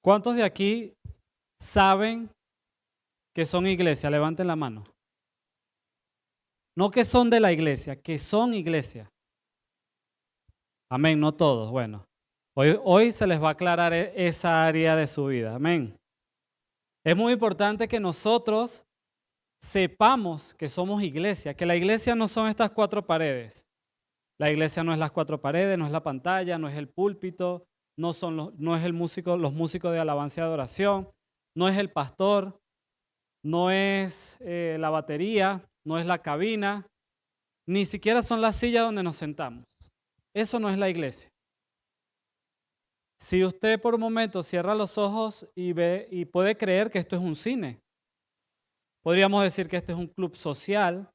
¿Cuántos de aquí saben que son iglesia? Levanten la mano. No que son de la iglesia, que son iglesia. Amén, no todos. Bueno, hoy se les va a aclarar esa área de su vida. Amén. Es muy importante que nosotros sepamos que somos iglesia, que la iglesia no son estas cuatro paredes. La iglesia no es las cuatro paredes, no es la pantalla, no es el púlpito, no es los músicos de alabanza y adoración, no es el pastor, no es la batería, no es la cabina, ni siquiera son las sillas donde nos sentamos. Eso no es la iglesia. Si usted por un momento cierra los ojos y ve y puede creer que esto es un cine, podríamos decir que este es un club social,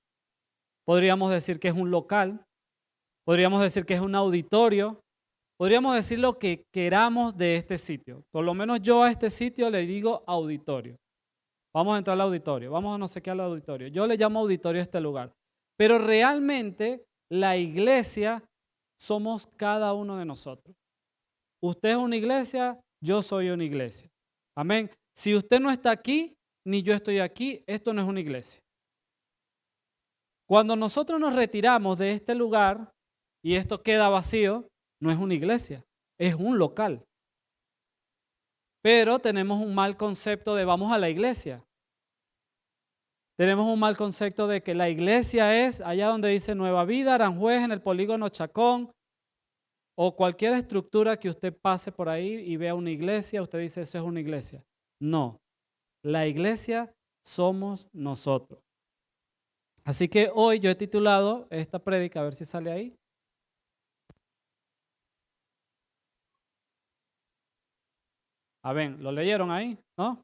podríamos decir que es un local, podríamos decir que es un auditorio, podríamos decir lo que queramos de este sitio. Por lo menos yo a este sitio le digo auditorio. Vamos a entrar al auditorio, vamos a no sé qué al auditorio. Yo le llamo auditorio a este lugar. Pero realmente la iglesia somos cada uno de nosotros. Usted es una iglesia, yo soy una iglesia. Amén. Si usted no está aquí, ni yo estoy aquí, esto no es una iglesia. Cuando nosotros nos retiramos de este lugar y esto queda vacío, no es una iglesia, es un local. Pero tenemos un mal concepto de vamos a la iglesia. Tenemos un mal concepto de que la iglesia es allá donde dice Nueva Vida, Aranjuez, en el polígono Chacón, o cualquier estructura que usted pase por ahí y vea una iglesia, usted dice eso es una iglesia. No, la iglesia somos nosotros. Así que hoy yo he titulado esta prédica, a ver si sale ahí. A ver, ¿lo leyeron ahí? ¿No?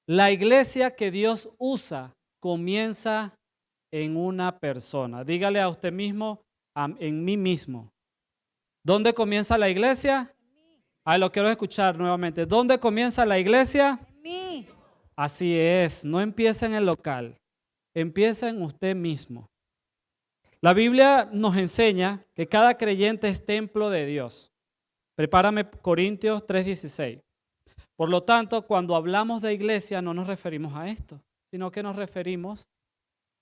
La iglesia que Dios usa comienza en una persona. Dígale a usted mismo, en mí mismo. ¿Dónde comienza la iglesia? Ahí lo quiero escuchar nuevamente. ¿Dónde comienza la iglesia? En mí. Así es, no empieza en el local, empieza en usted mismo. La Biblia nos enseña que cada creyente es templo de Dios. Prepárame Corintios 3:16. Por lo tanto, cuando hablamos de iglesia no nos referimos a esto, sino que nos referimos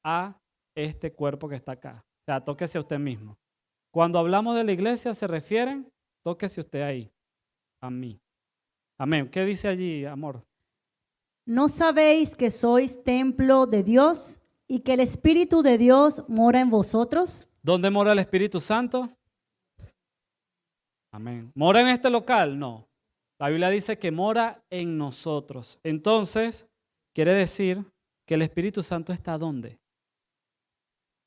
a este cuerpo que está acá. O sea, tóquese a usted mismo. Cuando hablamos de la iglesia se refieren, tóquese usted ahí, a mí. Amén. ¿Qué dice allí, amor? ¿No sabéis que sois templo de Dios y que el Espíritu de Dios mora en vosotros? ¿Dónde mora el Espíritu Santo? Amén. ¿Mora en este local? No. La Biblia dice que mora en nosotros. Entonces, quiere decir que el Espíritu Santo está ¿dónde?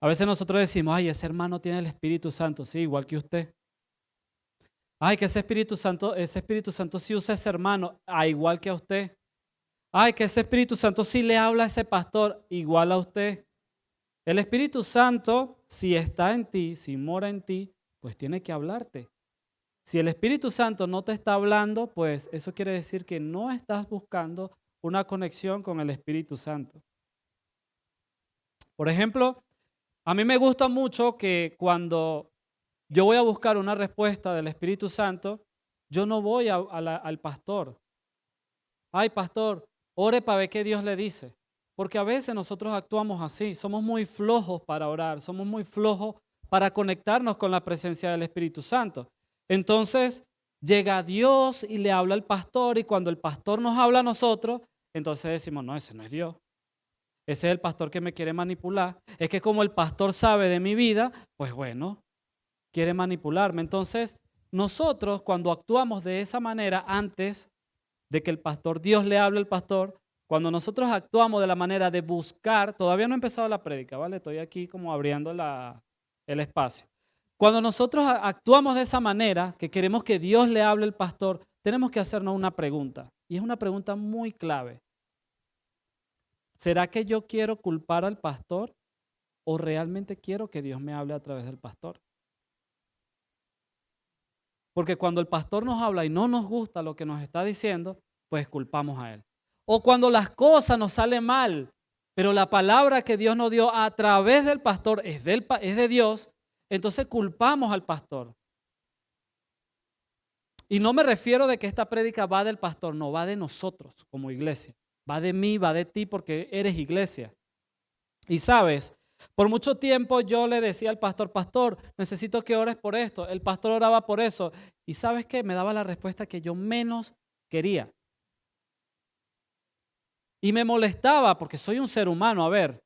A veces nosotros decimos, ay, ese hermano tiene el Espíritu Santo. Sí, igual que usted. Ay, que ese Espíritu Santo sí usa a ese hermano, igual que a usted. Ay, que ese Espíritu Santo sí le habla a ese pastor, igual a usted. El Espíritu Santo, si está en ti, si mora en ti, pues tiene que hablarte. Si el Espíritu Santo no te está hablando, pues eso quiere decir que no estás buscando una conexión con el Espíritu Santo. Por ejemplo, a mí me gusta mucho que cuando yo voy a buscar una respuesta del Espíritu Santo, yo no voy al pastor. Ay, pastor, ore para ver qué Dios le dice. Porque a veces nosotros actuamos así, somos muy flojos para orar, somos muy flojos para conectarnos con la presencia del Espíritu Santo. Entonces llega Dios y le habla al pastor y cuando el pastor nos habla a nosotros, entonces decimos, no, ese no es Dios. Ese es el pastor que me quiere manipular. Es que como el pastor sabe de mi vida, pues bueno, quiere manipularme. Entonces nosotros cuando actuamos de esa manera antes de que el pastor, Dios le hable al pastor, cuando nosotros actuamos de la manera de buscar, todavía no he empezado la prédica, ¿vale? Estoy aquí como abriendo el espacio. Cuando nosotros actuamos de esa manera, que queremos que Dios le hable al pastor, tenemos que hacernos una pregunta, y es una pregunta muy clave. ¿Será que yo quiero culpar al pastor o realmente quiero que Dios me hable a través del pastor? Porque cuando el pastor nos habla y no nos gusta lo que nos está diciendo, pues culpamos a él. O cuando las cosas nos salen mal, pero la palabra que Dios nos dio a través del pastor es de Dios, entonces culpamos al pastor. Y no me refiero de que esta prédica va del pastor, no, va de nosotros como iglesia. Va de mí, va de ti porque eres iglesia. Y sabes, por mucho tiempo yo le decía al pastor, pastor, necesito que ores por esto. El pastor oraba por eso. Y ¿sabes qué? Me daba la respuesta que yo menos quería. Y me molestaba porque soy un ser humano, a ver.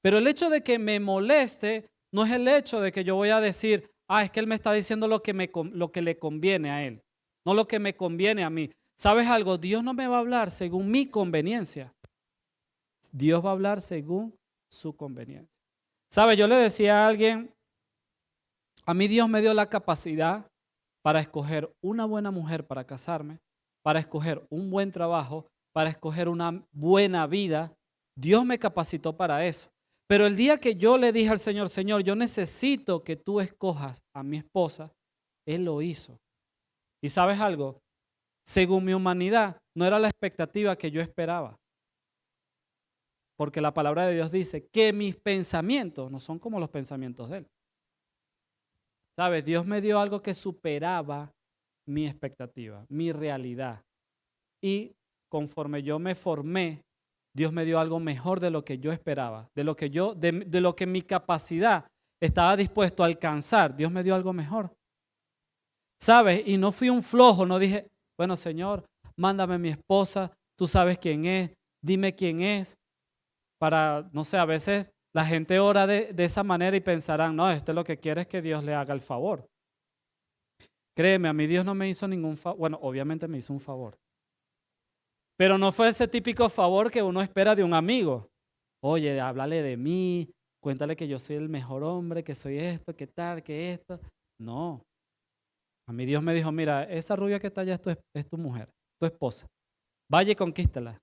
Pero el hecho de que me moleste no es el hecho de que yo voy a decir, es que él me está diciendo lo que le conviene a él, no lo que me conviene a mí. ¿Sabes algo? Dios no me va a hablar según mi conveniencia. Dios va a hablar según su conveniencia. ¿Sabes? Yo le decía a alguien, a mí Dios me dio la capacidad para escoger una buena mujer para casarme, para escoger un buen trabajo, para escoger una buena vida. Dios me capacitó para eso. Pero el día que yo le dije al Señor, Señor, yo necesito que tú escojas a mi esposa, Él lo hizo. ¿Y sabes algo? Según mi humanidad, no era la expectativa que yo esperaba. Porque la palabra de Dios dice que mis pensamientos no son como los pensamientos de Él. ¿Sabes? Dios me dio algo que superaba mi expectativa, mi realidad. Y conforme yo me formé, Dios me dio algo mejor de lo que yo esperaba, de lo que mi capacidad estaba dispuesto a alcanzar. Dios me dio algo mejor. ¿Sabes? Y no fui un flojo, no dije, bueno, Señor, mándame mi esposa, tú sabes quién es, dime quién es. No sé, a veces la gente ora de esa manera y pensarán, no, esto es lo que quiere es que Dios le haga el favor. Créeme, a mí Dios no me hizo ningún favor. Bueno, obviamente me hizo un favor. Pero no fue ese típico favor que uno espera de un amigo. Oye, háblale de mí, cuéntale que yo soy el mejor hombre, que soy esto, que tal, que esto. No. A mí Dios me dijo, mira, esa rubia que está allá es tu mujer, tu esposa. Vaya y conquístala.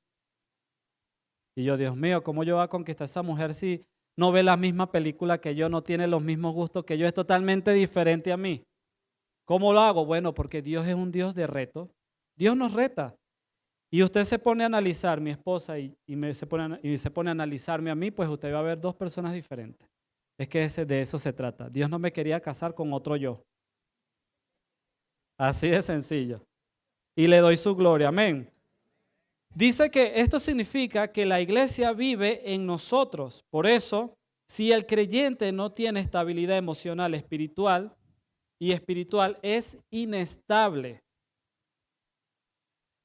Y yo, Dios mío, ¿cómo yo voy a conquistar a esa mujer si no ve la misma película que yo, no tiene los mismos gustos que yo, es totalmente diferente a mí? ¿Cómo lo hago? Bueno, porque Dios es un Dios de reto. Dios nos reta. Y usted se pone a analizar, mi esposa, y se pone a analizarme a mí, pues usted va a ver dos personas diferentes. Es que de eso se trata. Dios no me quería casar con otro yo. Así de sencillo. Y le doy su gloria. Amén. Dice que esto significa que la iglesia vive en nosotros. Por eso, si el creyente no tiene estabilidad emocional, espiritual, es inestable.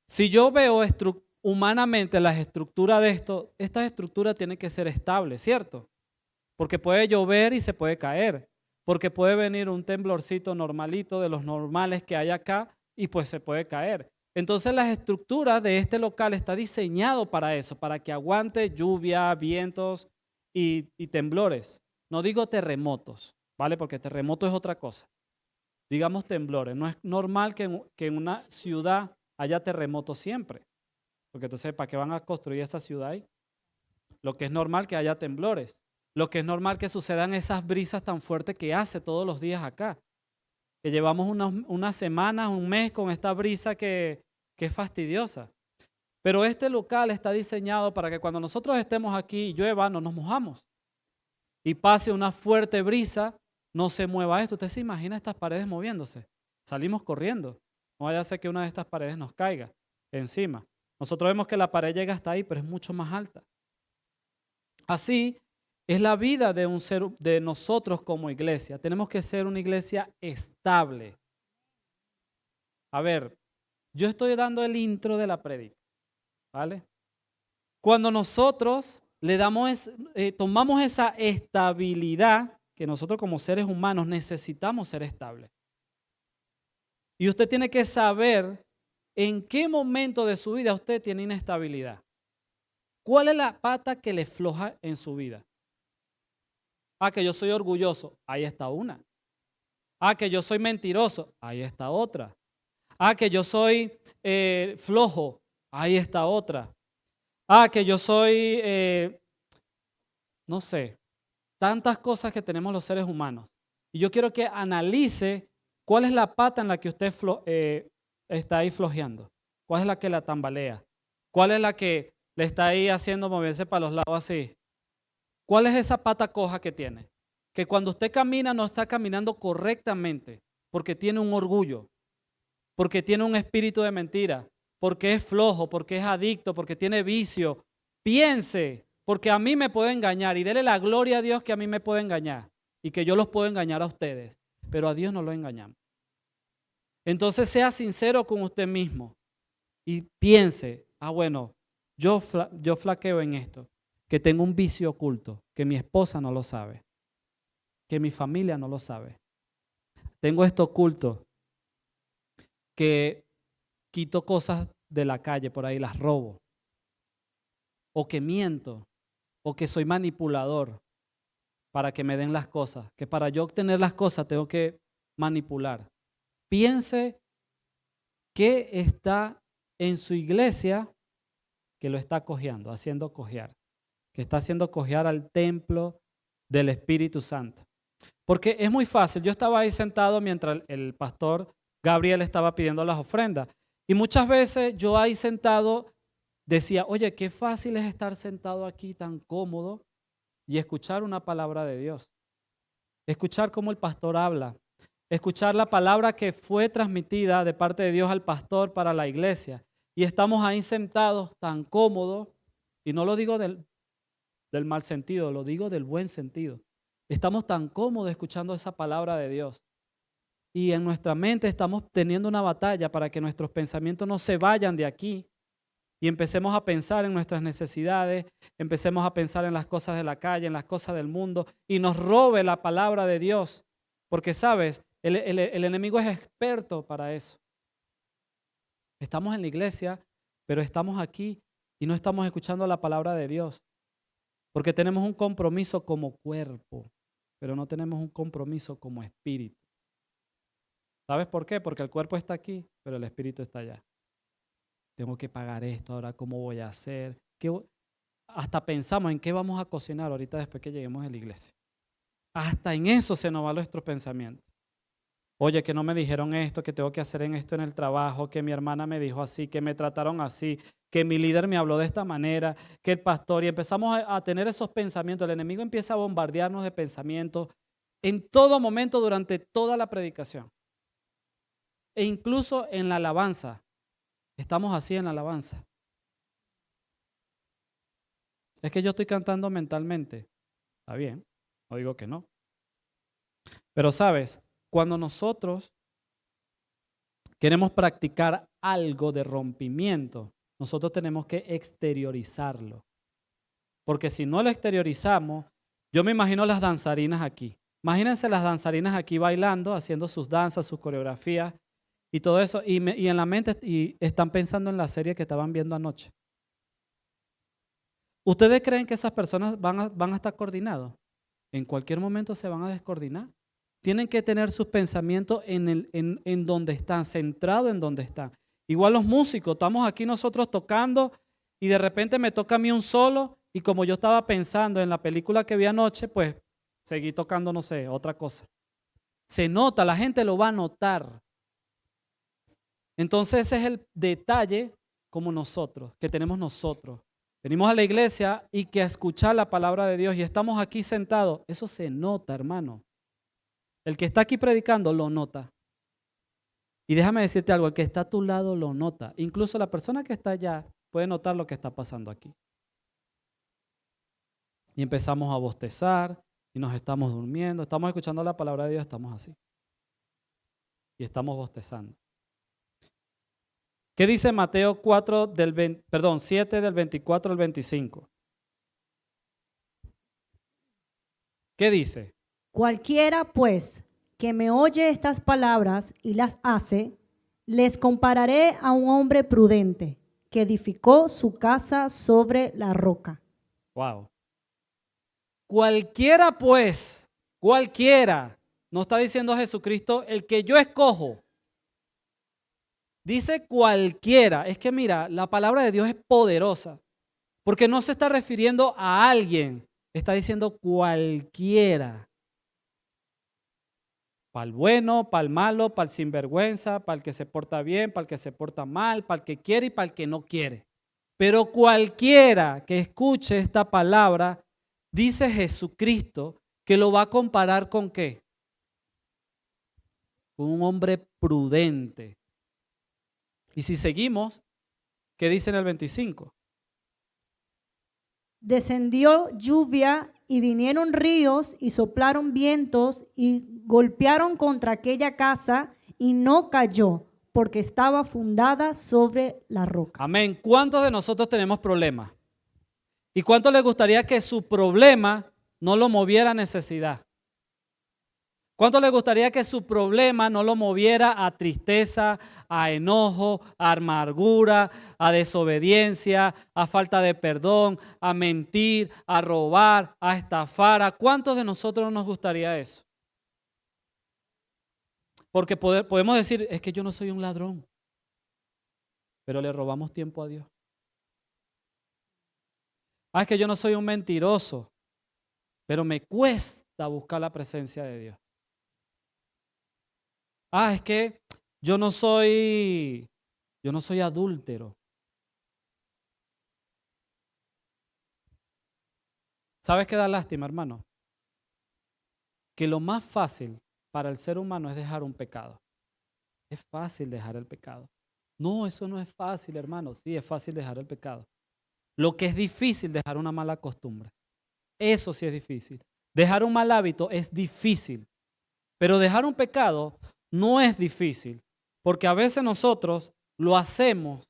Si yo veo humanamente las estructuras de esto, estas estructuras tienen que ser estables, ¿cierto? Porque puede llover y se puede caer, porque puede venir un temblorcito normalito de los normales que hay acá y pues se puede caer. Entonces las estructuras de este local está diseñado para eso, para que aguante lluvia, vientos y temblores. No digo terremotos, ¿vale? Porque terremoto es otra cosa. Digamos temblores. No es normal que en una ciudad haya terremotos siempre. Porque entonces, ¿para qué van a construir esa ciudad ahí? Lo que es normal que haya temblores. Lo que es normal que sucedan esas brisas tan fuertes que hace todos los días acá. Que llevamos unas semanas, un mes con esta brisa que es fastidiosa. Pero este local está diseñado para que cuando nosotros estemos aquí y llueva, no nos mojamos. Y pase una fuerte brisa, no se mueva esto. ¿Usted se imagina estas paredes moviéndose? Salimos corriendo. No vaya a ser que una de estas paredes nos caiga encima. Nosotros vemos que la pared llega hasta ahí, pero es mucho más alta. Así es la vida de nosotros como iglesia. Tenemos que ser una iglesia estable. A ver, yo estoy dando el intro de la prédica, ¿vale? Cuando nosotros tomamos esa estabilidad que nosotros como seres humanos necesitamos ser estables. Y usted tiene que saber en qué momento de su vida usted tiene inestabilidad. ¿Cuál es la pata que le floja en su vida? Que yo soy orgulloso. Ahí está una. Que yo soy mentiroso. Ahí está otra. Que yo soy flojo. Ahí está otra. Que yo soy, no sé, tantas cosas que tenemos los seres humanos. Y yo quiero que analice cuál es la pata en la que usted está ahí flojeando. ¿Cuál es la que la tambalea? ¿Cuál es la que le está ahí haciendo moverse para los lados así? ¿Cuál es esa pata coja que tiene? Que cuando usted camina no está caminando correctamente porque tiene un orgullo. porque tiene un espíritu de mentira, porque es flojo, porque es adicto, porque tiene vicio. Piense, porque a mí me puede engañar y dele la gloria a Dios que a mí me puede engañar y que yo los puedo engañar a ustedes, pero a Dios no lo engañamos. Entonces sea sincero con usted mismo y piense, bueno, yo flaqueo en esto, que tengo un vicio oculto, que mi esposa no lo sabe, que mi familia no lo sabe. Tengo esto oculto, que quito cosas de la calle por ahí, las robo, o que miento, o que soy manipulador para que me den las cosas, que para yo obtener las cosas tengo que manipular. Piense qué está en su iglesia que lo está cojeando, haciendo cojear, que está haciendo cojear al templo del Espíritu Santo. Porque es muy fácil. Yo estaba ahí sentado mientras el pastor Gabriel estaba pidiendo las ofrendas. Y muchas veces yo ahí sentado decía, oye, qué fácil es estar sentado aquí tan cómodo y escuchar una palabra de Dios. Escuchar cómo el pastor habla. Escuchar la palabra que fue transmitida de parte de Dios al pastor para la iglesia. Y estamos ahí sentados tan cómodos, y no lo digo del mal sentido, lo digo del buen sentido. Estamos tan cómodos escuchando esa palabra de Dios. Y en nuestra mente estamos teniendo una batalla para que nuestros pensamientos no se vayan de aquí y empecemos a pensar en nuestras necesidades, empecemos a pensar en las cosas de la calle, en las cosas del mundo y nos robe la palabra de Dios. Porque, ¿sabes? El enemigo es experto para eso. Estamos en la iglesia, pero estamos aquí y no estamos escuchando la palabra de Dios. Porque tenemos un compromiso como cuerpo, pero no tenemos un compromiso como espíritu. ¿Sabes por qué? Porque el cuerpo está aquí, pero el espíritu está allá. Tengo que pagar esto, ahora cómo voy a hacer. Hasta pensamos en qué vamos a cocinar ahorita después que lleguemos a la iglesia. Hasta en eso se nos van nuestros pensamientos. Oye, que no me dijeron esto, que tengo que hacer esto en el trabajo, que mi hermana me dijo así, que me trataron así, que mi líder me habló de esta manera, que el pastor, y empezamos a tener esos pensamientos. El enemigo empieza a bombardearnos de pensamientos en todo momento durante toda la predicación. E incluso en la alabanza. Estamos así en la alabanza. Es que yo estoy cantando mentalmente. Está bien, no digo que no. Pero sabes, cuando nosotros queremos practicar algo de rompimiento, nosotros tenemos que exteriorizarlo. Porque si no lo exteriorizamos, yo me imagino las danzarinas aquí. Imagínense las danzarinas aquí bailando, haciendo sus danzas, sus coreografías y todo eso. Y en la mente están pensando en la serie que estaban viendo anoche. ¿Ustedes creen que esas personas van a estar coordinados? En cualquier momento se van a descoordinar. Tienen que tener sus pensamientos en donde están, centrados en donde están. Igual los músicos, estamos aquí nosotros tocando y de repente me toca a mí un solo y como yo estaba pensando en la película que vi anoche, pues seguí tocando, no sé, otra cosa. Se nota, la gente lo va a notar. Entonces ese es el detalle como nosotros, que tenemos nosotros. Venimos a la iglesia y que a escuchar la palabra de Dios y estamos aquí sentados. Eso se nota, hermano. El que está aquí predicando lo nota. Y déjame decirte algo, el que está a tu lado lo nota. Incluso la persona que está allá puede notar lo que está pasando aquí. Y empezamos a bostezar y nos estamos durmiendo. Estamos escuchando la palabra de Dios, estamos así. Y estamos bostezando. ¿Qué dice Mateo 7 del 24 al 25? ¿Qué dice? Cualquiera, pues, que me oye estas palabras y las hace, les compararé a un hombre prudente que edificó su casa sobre la roca. Wow. Cualquiera, pues, cualquiera, no está diciendo Jesucristo, el que yo escojo. Dice cualquiera. Es que mira, la palabra de Dios es poderosa, porque no se está refiriendo a alguien, está diciendo cualquiera. Para el bueno, para el malo, para el sinvergüenza, para el que se porta bien, para el que se porta mal, para el que quiere y para el que no quiere. Pero cualquiera que escuche esta palabra, dice Jesucristo, que lo va a comparar ¿con qué? Con un hombre prudente. Y si seguimos, ¿qué dice en el 25? Descendió lluvia y vinieron ríos y soplaron vientos y golpearon contra aquella casa y no cayó porque estaba fundada sobre la roca. Amén. ¿Cuántos de nosotros tenemos problemas? ¿Y cuántos les gustaría que su problema no lo moviera a necesidad? ¿Cuánto les gustaría que su problema no lo moviera a tristeza, a enojo, a amargura, a desobediencia, a falta de perdón, a mentir, a robar, a estafar? ¿A cuántos de nosotros nos gustaría eso? Porque podemos decir, es que yo no soy un ladrón, pero le robamos tiempo a Dios. Es que yo no soy un mentiroso, pero me cuesta buscar la presencia de Dios. Es que yo no soy adúltero. ¿Sabes qué da lástima, hermano? Que lo más fácil para el ser humano es dejar un pecado. Es fácil dejar el pecado. No, eso no es fácil, hermano. Sí, es fácil dejar el pecado. Lo que es difícil, dejar una mala costumbre. Eso sí es difícil. Dejar un mal hábito es difícil. Pero dejar un pecado no es difícil. Porque a veces nosotros lo hacemos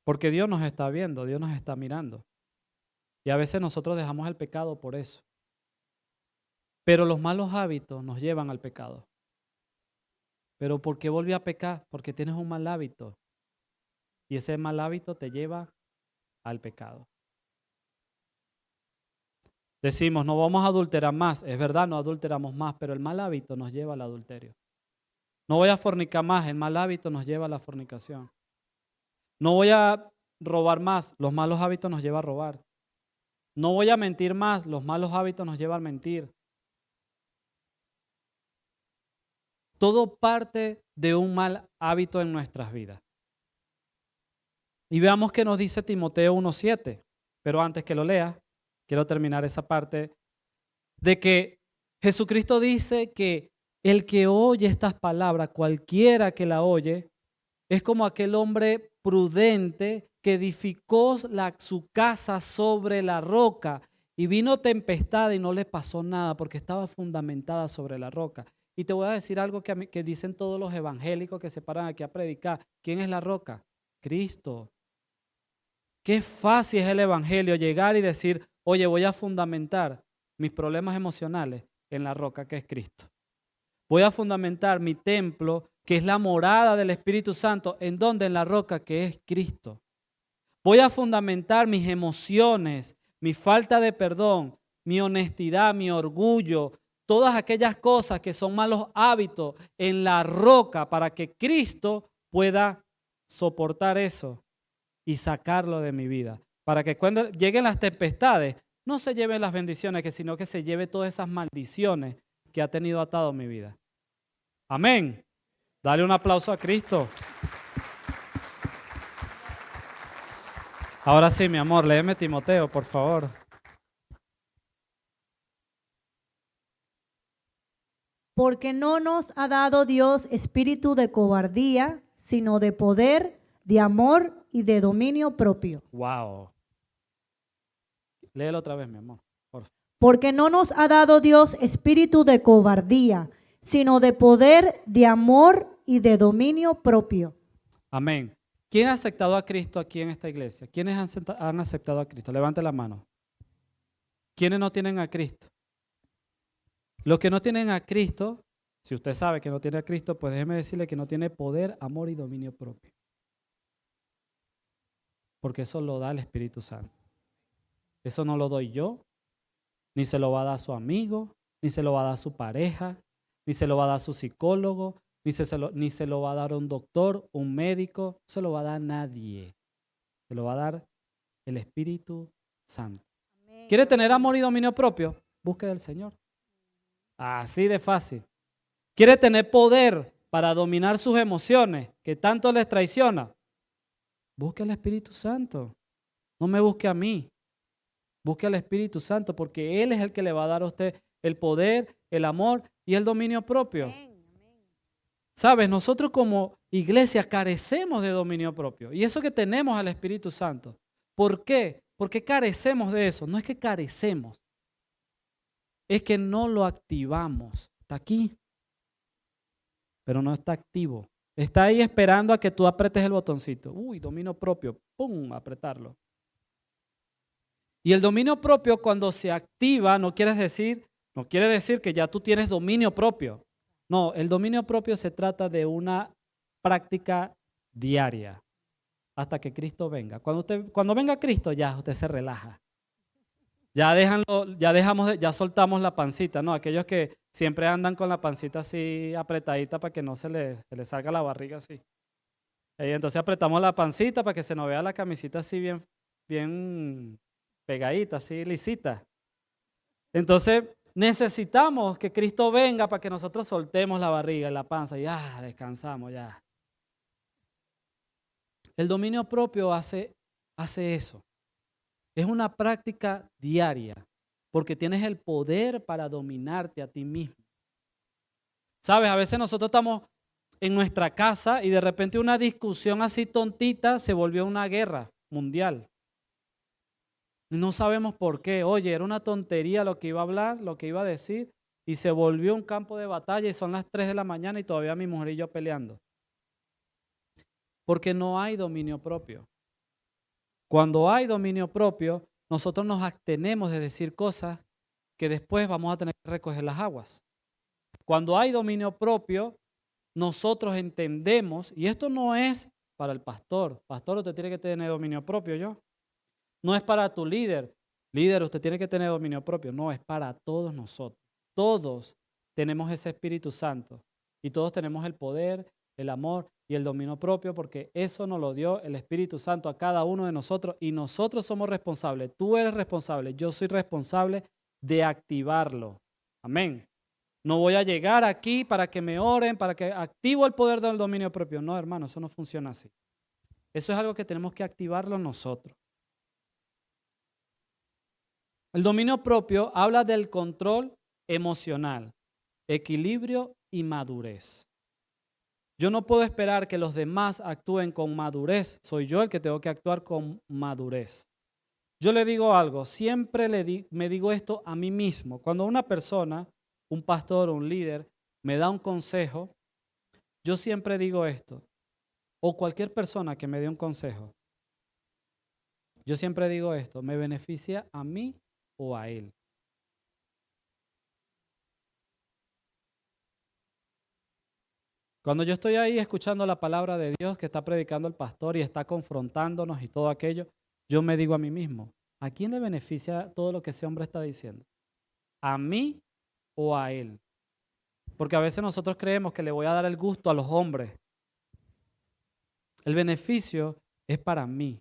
porque Dios nos está viendo, Dios nos está mirando. Y a veces nosotros dejamos el pecado por eso. Pero los malos hábitos nos llevan al pecado. ¿Pero por qué volví a pecar? Porque tienes un mal hábito. Y ese mal hábito te lleva al pecado. Decimos, no vamos a adulterar más. Es verdad, no adulteramos más, pero el mal hábito nos lleva al adulterio. No voy a fornicar más, el mal hábito nos lleva a la fornicación. No voy a robar más, los malos hábitos nos llevan a robar. No voy a mentir más, los malos hábitos nos llevan a mentir. Todo parte de un mal hábito en nuestras vidas. Y veamos qué nos dice Timoteo 1:7. Pero antes que lo lea, quiero terminar esa parte de que Jesucristo dice que el que oye estas palabras, cualquiera que la oye, es como aquel hombre prudente que edificó su casa sobre la roca y vino tempestad y no le pasó nada porque estaba fundamentada sobre la roca. Y te voy a decir algo que dicen todos los evangélicos que se paran aquí a predicar. ¿Quién es la roca? Cristo. Qué fácil es el evangelio llegar y decir, oye, voy a fundamentar mis problemas emocionales en la roca que es Cristo. Voy a fundamentar mi templo, que es la morada del Espíritu Santo, ¿en dónde? En la roca que es Cristo. Voy a fundamentar mis emociones, mi falta de perdón, mi honestidad, mi orgullo, todas aquellas cosas que son malos hábitos en la roca para que Cristo pueda soportar eso y sacarlo de mi vida. Para que cuando lleguen las tempestades, no se lleven las bendiciones, sino que se lleve todas esas maldiciones que ha tenido atado mi vida. Amén. Dale un aplauso a Cristo. Ahora sí, mi amor, léeme Timoteo, por favor. Porque no nos ha dado Dios espíritu de cobardía, sino de poder, de amor y de dominio propio. Wow. Léelo otra vez, mi amor. Por favor. Porque no nos ha dado Dios espíritu de cobardía, sino de poder, de amor y de dominio propio. Amén. ¿Quién ha aceptado a Cristo aquí en esta iglesia? ¿Quiénes han aceptado a Cristo? Levante la mano. ¿Quiénes no tienen a Cristo? Los que no tienen a Cristo, si usted sabe que no tiene a Cristo, pues déjeme decirle que no tiene poder, amor y dominio propio. Porque eso lo da el Espíritu Santo. Eso no lo doy yo, ni se lo va a dar su amigo, ni se lo va a dar su pareja, ni se lo va a dar su psicólogo, ni se lo va a dar un doctor, un médico, se lo va a dar nadie. Se lo va a dar el Espíritu Santo. Amén. ¿Quiere tener amor y dominio propio? Busque del Señor. Así de fácil. ¿Quiere tener poder para dominar sus emociones que tanto les traiciona? Busque al Espíritu Santo. No me busque a mí. Busque al Espíritu Santo porque Él es el que le va a dar a usted el poder, el amor y el dominio propio. Sabes, nosotros como iglesia carecemos de dominio propio. Y eso que tenemos al Espíritu Santo. ¿Por qué? Porque carecemos de eso. No es que carecemos, es que no lo activamos. Está aquí, pero no está activo. Está ahí esperando a que tú apretes el botoncito. Uy, dominio propio. ¡Pum! Apretarlo. Y el dominio propio cuando se activa no quiere decir que ya tú tienes dominio propio. No, el dominio propio se trata de una práctica diaria hasta que Cristo venga. Cuando venga Cristo ya usted se relaja. Ya soltamos la pancita, ¿no? Aquellos que siempre andan con la pancita así apretadita para que no se le salga la barriga así. Y entonces apretamos la pancita para que se nos vea la camisita así bien, bien pegadita, así lisita. Entonces necesitamos que Cristo venga para que nosotros soltemos la barriga y la panza y descansamos ya. El dominio propio hace eso. Es una práctica diaria porque tienes el poder para dominarte a ti mismo. Sabes, a veces nosotros estamos en nuestra casa y de repente una discusión así tontita se volvió una guerra mundial. No sabemos por qué. Oye, era una tontería lo que iba a hablar, lo que iba a decir, y se volvió un campo de batalla y son las 3 de la mañana y todavía mi mujer y yo peleando. Porque no hay dominio propio. Cuando hay dominio propio, nosotros nos abstenemos de decir cosas que después vamos a tener que recoger las aguas. Cuando hay dominio propio, nosotros entendemos, y esto no es para el pastor. Pastor, usted tiene que tener dominio propio, yo. No es para tu líder. Líder, usted tiene que tener dominio propio. No, es para todos nosotros. Todos tenemos ese Espíritu Santo y todos tenemos el poder, el amor y el dominio propio porque eso nos lo dio el Espíritu Santo a cada uno de nosotros y nosotros somos responsables. Tú eres responsable, yo soy responsable de activarlo. Amén. No voy a llegar aquí para que me oren, para que activo el poder del dominio propio. No, hermano, eso no funciona así. Eso es algo que tenemos que activarlo nosotros. El dominio propio habla del control emocional, equilibrio y madurez. Yo no puedo esperar que los demás actúen con madurez. Soy yo el que tengo que actuar con madurez. Yo le digo algo, siempre me digo esto a mí mismo. Cuando una persona, un pastor o un líder, me da un consejo, yo siempre digo esto. O cualquier persona que me dé un consejo, yo siempre digo esto, ¿me beneficia a mí o a él? Cuando yo estoy ahí escuchando la palabra de Dios que está predicando el pastor y está confrontándonos y todo aquello, yo me digo a mí mismo, ¿a quién le beneficia todo lo que ese hombre está diciendo? ¿A mí o a él? Porque a veces nosotros creemos que le voy a dar el gusto a los hombres. El beneficio es para mí.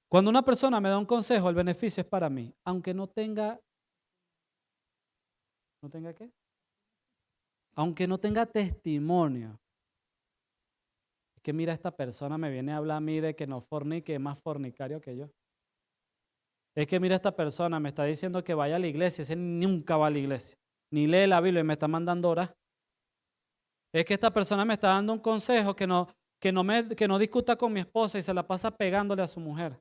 Cuando una persona me da un consejo, el beneficio es para mí, aunque no tenga, ¿no tenga qué? Aunque no tenga testimonio. Es que mira, esta persona me viene a hablar a mí de que no fornique, es más fornicario que yo. Es que mira, esta persona me está diciendo que vaya a la iglesia, ese nunca va a la iglesia, ni lee la Biblia y me está mandando orar. Es que esta persona me está dando un consejo que no discuta con mi esposa y se la pasa pegándole a su mujer.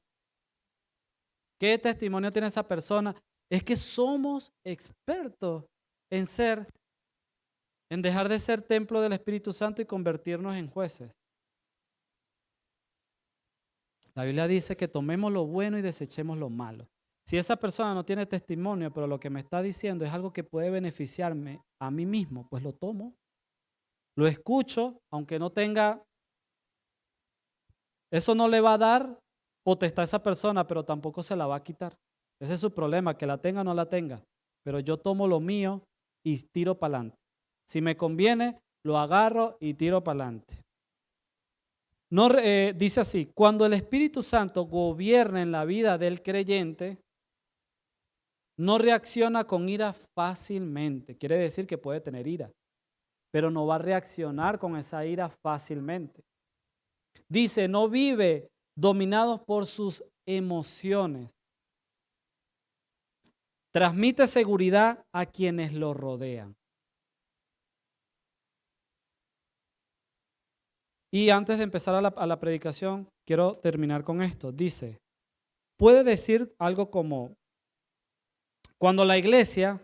¿Qué testimonio tiene esa persona? Es que somos expertos en dejar de ser templo del Espíritu Santo y convertirnos en jueces. La Biblia dice que tomemos lo bueno y desechemos lo malo. Si esa persona no tiene testimonio, pero lo que me está diciendo es algo que puede beneficiarme a mí mismo, pues lo tomo, lo escucho, aunque no tenga, eso no le va a dar potestad a esa persona, pero tampoco se la va a quitar. Ese es su problema, que la tenga o no la tenga. Pero yo tomo lo mío y tiro para adelante. Si me conviene, lo agarro y tiro para adelante. No, dice así, cuando el Espíritu Santo gobierna en la vida del creyente, no reacciona con ira fácilmente. Quiere decir que puede tener ira, pero no va a reaccionar con esa ira fácilmente. Dice, no vive dominados por sus emociones. Transmite seguridad a quienes lo rodean. Y antes de empezar a la predicación, quiero terminar con esto. Dice, puede decir algo como, cuando la iglesia,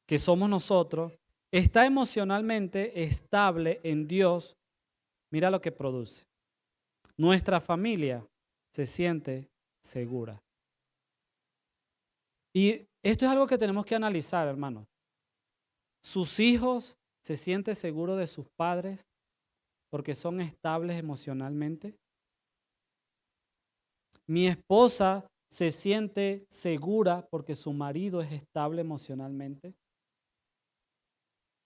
que somos nosotros, está emocionalmente estable en Dios, mira lo que produce. Nuestra familia se siente segura. Y esto es algo que tenemos que analizar, hermanos. Sus hijos se sienten seguros de sus padres porque son estables emocionalmente. Mi esposa se siente segura porque su marido es estable emocionalmente.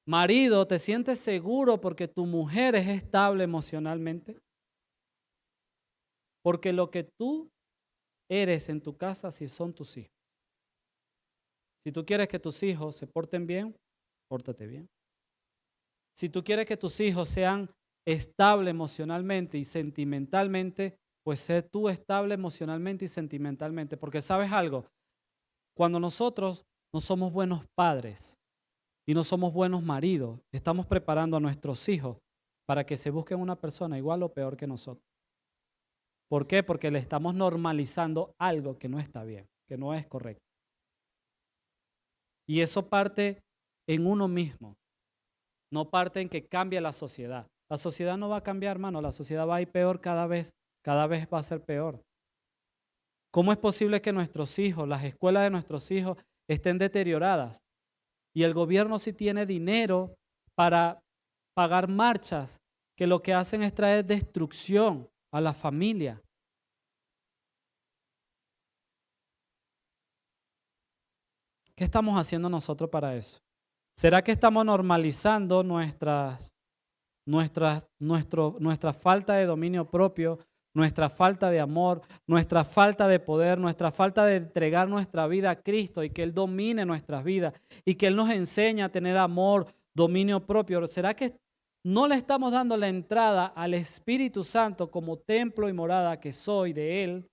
Marido, ¿te sientes seguro porque tu mujer es estable emocionalmente? Porque lo que tú eres en tu casa sí son tus hijos. Si tú quieres que tus hijos se porten bien, pórtate bien. Si tú quieres que tus hijos sean estables emocionalmente y sentimentalmente, pues sé tú estable emocionalmente y sentimentalmente. Porque sabes algo, cuando nosotros no somos buenos padres y no somos buenos maridos, estamos preparando a nuestros hijos para que se busquen una persona igual o peor que nosotros. ¿Por qué? Porque le estamos normalizando algo que no está bien, que no es correcto. Y eso parte en uno mismo, no parte en que cambie la sociedad. La sociedad no va a cambiar, hermano, la sociedad va a ir peor cada vez va a ser peor. ¿Cómo es posible que nuestros hijos, las escuelas de nuestros hijos estén deterioradas y el gobierno sí tiene dinero para pagar marchas que lo que hacen es traer destrucción a la familia? ¿Qué estamos haciendo nosotros para eso? ¿Será que estamos normalizando nuestra falta de dominio propio, nuestra falta de amor, nuestra falta de poder, nuestra falta de entregar nuestra vida a Cristo y que Él domine nuestras vidas y que Él nos enseñe a tener amor, dominio propio? ¿Será que no le estamos dando la entrada al Espíritu Santo como templo y morada que soy de Él?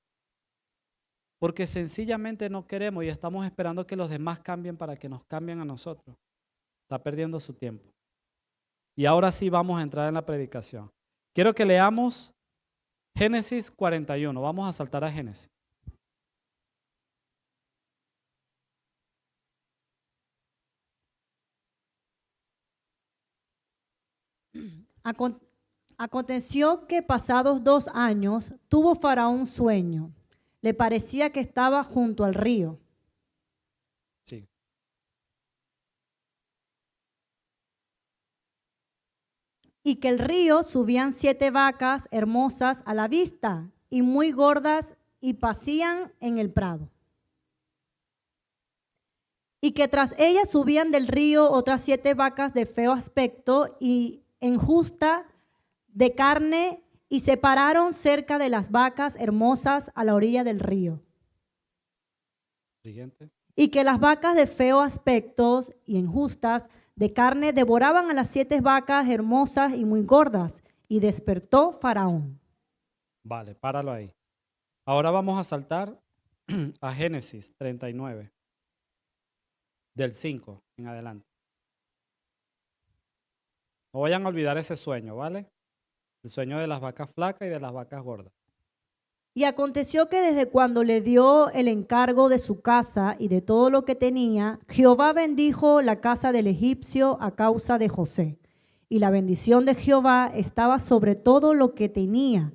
Porque sencillamente no queremos y estamos esperando que los demás cambien para que nos cambien a nosotros. Está perdiendo su tiempo. Y ahora sí vamos a entrar en la predicación. Quiero que leamos Génesis 41. Vamos a saltar a Génesis. Acon- Aconteció que pasados 2 años tuvo Faraón un sueño. Le parecía que estaba junto al río Sí. y que el río subían 7 vacas hermosas a la vista y muy gordas y pacían en el prado. Y que tras ellas subían del río otras 7 vacas de feo aspecto y enjusta de carne y se pararon cerca de las vacas hermosas a la orilla del río. Siguiente. Y que las vacas de feo aspecto y enjustas de carne devoraban a las 7 vacas hermosas y muy gordas. Y despertó Faraón. Vale, páralo ahí. Ahora vamos a saltar a Génesis 39, del 5 en adelante. No vayan a olvidar ese sueño, ¿vale? El sueño de las vacas flacas y de las vacas gordas. Y aconteció que desde cuando le dio el encargo de su casa y de todo lo que tenía, Jehová bendijo la casa del egipcio a causa de José. Y la bendición de Jehová estaba sobre todo lo que tenía,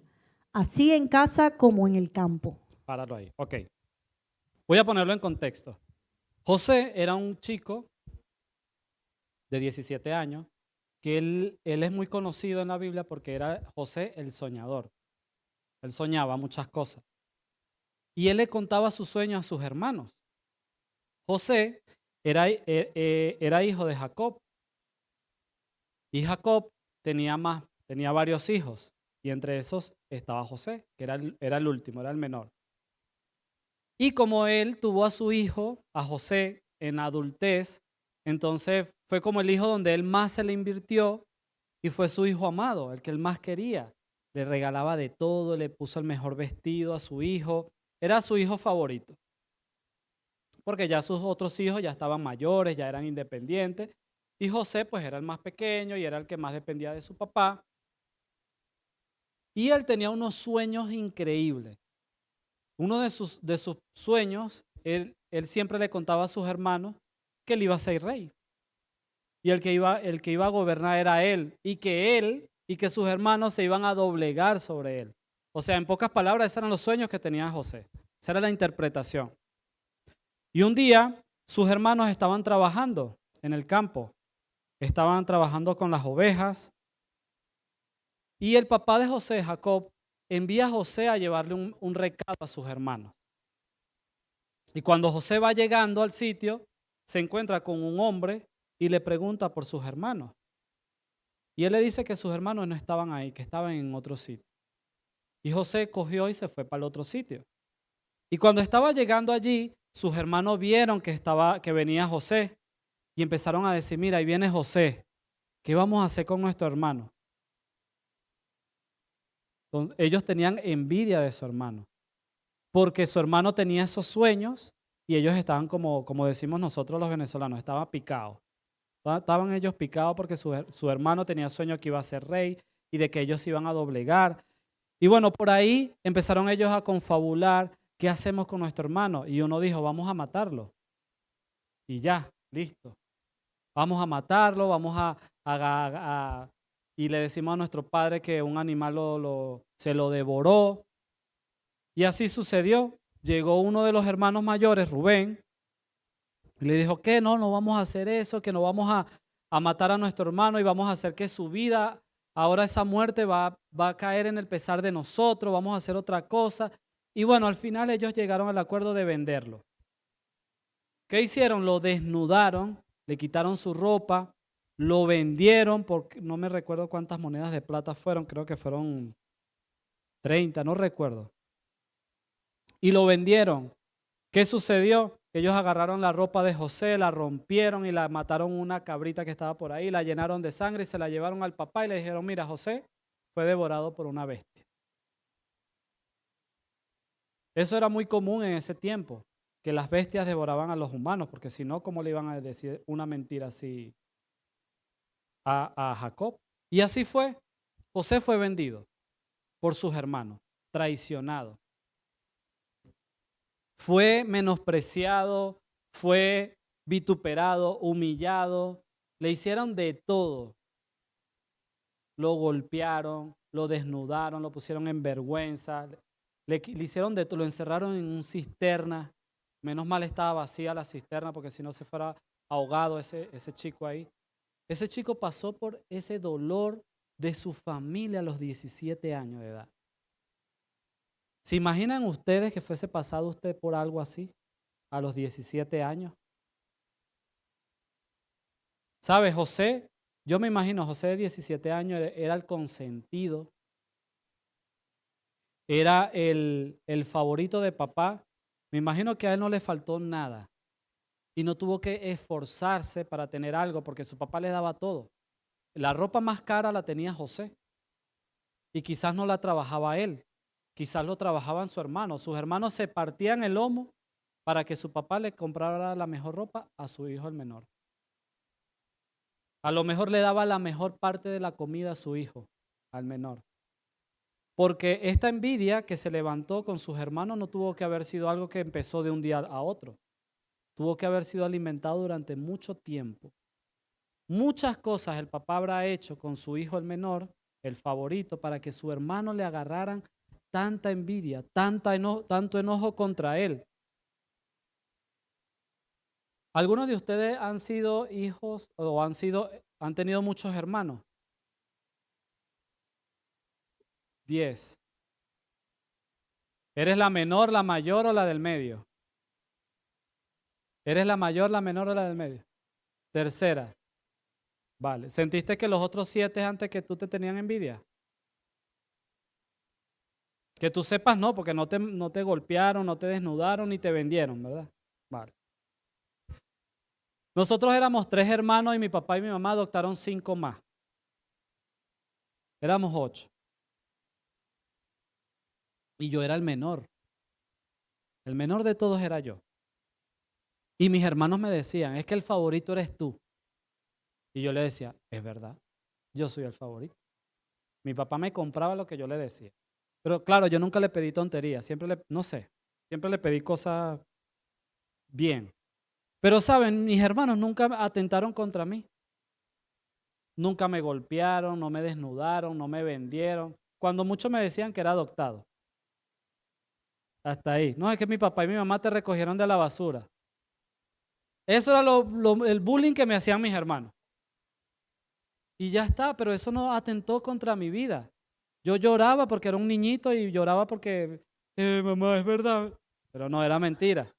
así en casa como en el campo. Páralo ahí. Ok. Voy a ponerlo en contexto. José era un chico de 17 años que él es muy conocido en la Biblia porque era José el soñador. Él soñaba muchas cosas. Y él le contaba sus sueños a sus hermanos. José era hijo de Jacob. Y Jacob tenía varios hijos. Y entre esos estaba José, que era el último, era el menor. Y como él tuvo a su hijo, a José, en adultez, entonces fue como el hijo donde él más se le invirtió y fue su hijo amado, el que él más quería. Le regalaba de todo, le puso el mejor vestido a su hijo. Era su hijo favorito. Porque ya sus otros hijos ya estaban mayores, ya eran independientes. Y José pues era el más pequeño y era el que más dependía de su papá. Y él tenía unos sueños increíbles. Uno de sus sueños, él siempre le contaba a sus hermanos que él iba a ser rey. Y el que iba a gobernar era él. Y que sus hermanos se iban a doblegar sobre él. O sea, en pocas palabras, esos eran los sueños que tenía José. Esa era la interpretación. Y un día, sus hermanos estaban trabajando en el campo. Estaban trabajando con las ovejas. Y el papá de José, Jacob, envía a José a llevarle un recado a sus hermanos. Y cuando José va llegando al sitio, se encuentra con un hombre y le pregunta por sus hermanos. Y él le dice que sus hermanos no estaban ahí, que estaban en otro sitio. Y José cogió y se fue para el otro sitio. Y cuando estaba llegando allí, sus hermanos vieron que venía José y empezaron a decir, mira, ahí viene José, ¿qué vamos a hacer con nuestro hermano? Entonces, ellos tenían envidia de su hermano, porque su hermano tenía esos sueños y ellos estaban como decimos nosotros los venezolanos, estaban picados. Estaban ellos picados porque su hermano tenía sueño que iba a ser rey y de que ellos se iban a doblegar. Y bueno, por ahí empezaron ellos a confabular, ¿qué hacemos con nuestro hermano? Y uno dijo, vamos a matarlo. Y ya, listo. Vamos a matarlo, y le decimos a nuestro padre que un animal se lo devoró. Y así sucedió. Llegó uno de los hermanos mayores, Rubén, y le dijo que no vamos a hacer eso, que no vamos a matar a nuestro hermano y vamos a hacer que su vida, ahora esa muerte va a caer en el pesar de nosotros, vamos a hacer otra cosa. Y bueno, al final ellos llegaron al acuerdo de venderlo. ¿Qué hicieron? Lo desnudaron, le quitaron su ropa, lo vendieron porque no me recuerdo cuántas monedas de plata fueron, creo que fueron 30, no recuerdo. Y lo vendieron. ¿Qué sucedió? Ellos agarraron la ropa de José, la rompieron y la mataron una cabrita que estaba por ahí, la llenaron de sangre y se la llevaron al papá y le dijeron, mira, José fue devorado por una bestia. Eso era muy común en ese tiempo, que las bestias devoraban a los humanos, porque si no, ¿cómo le iban a decir una mentira así a Jacob? Y así fue. José fue vendido por sus hermanos, traicionado. Fue menospreciado, fue vituperado, humillado, le hicieron de todo. Lo golpearon, lo desnudaron, lo pusieron en vergüenza, le hicieron de todo, lo encerraron en un cisterna. Menos mal estaba vacía la cisterna porque si no se fuera ahogado ese chico ahí. Ese chico pasó por ese dolor de su familia a los 17 años de edad. ¿Se imaginan ustedes que fuese pasado usted por algo así a los 17 años? ¿Sabe, José? Yo me imagino, José de 17 años era el consentido, era el favorito de papá. Me imagino que a él no le faltó nada y no tuvo que esforzarse para tener algo porque su papá le daba todo. La ropa más cara la tenía José y quizás no la trabajaba él, quizás lo trabajaban su hermano. Sus hermanos se partían el lomo para que su papá le comprara la mejor ropa a su hijo el menor. A lo mejor le daba la mejor parte de la comida a su hijo, al menor. Porque esta envidia que se levantó con sus hermanos no tuvo que haber sido algo que empezó de un día a otro. Tuvo que haber sido alimentado durante mucho tiempo. Muchas cosas el papá habrá hecho con su hijo el menor, el favorito, para que su hermano le agarraran tanta envidia, tanto enojo contra él. ¿Algunos de ustedes han sido hijos o han tenido muchos hermanos? 10. ¿Eres la menor, la mayor o la del medio? ¿Eres la mayor, la menor o la del medio? Tercera. Vale. ¿Sentiste que los otros 7 antes que tú te tenían envidia? Que tú sepas no, porque no te golpearon, no te desnudaron ni te vendieron, ¿verdad? Vale. Nosotros éramos 3 hermanos y mi papá y mi mamá adoptaron 5 más. Éramos 8. Y yo era el menor. El menor de todos era yo. Y mis hermanos me decían, es que el favorito eres tú. Y yo le decía, es verdad, yo soy el favorito. Mi papá me compraba lo que yo le decía. Pero claro, yo nunca le pedí tonterías, no sé, siempre le pedí cosas bien. Pero saben, mis hermanos nunca atentaron contra mí. Nunca me golpearon, no me desnudaron, no me vendieron. Cuando muchos me decían que era adoptado. Hasta ahí. No, es que mi papá y mi mamá te recogieron de la basura. Eso era el bullying que me hacían mis hermanos. Y ya está, pero eso no atentó contra mi vida. Yo lloraba porque era un niñito y lloraba porque, mamá, es verdad. Pero no, era mentira.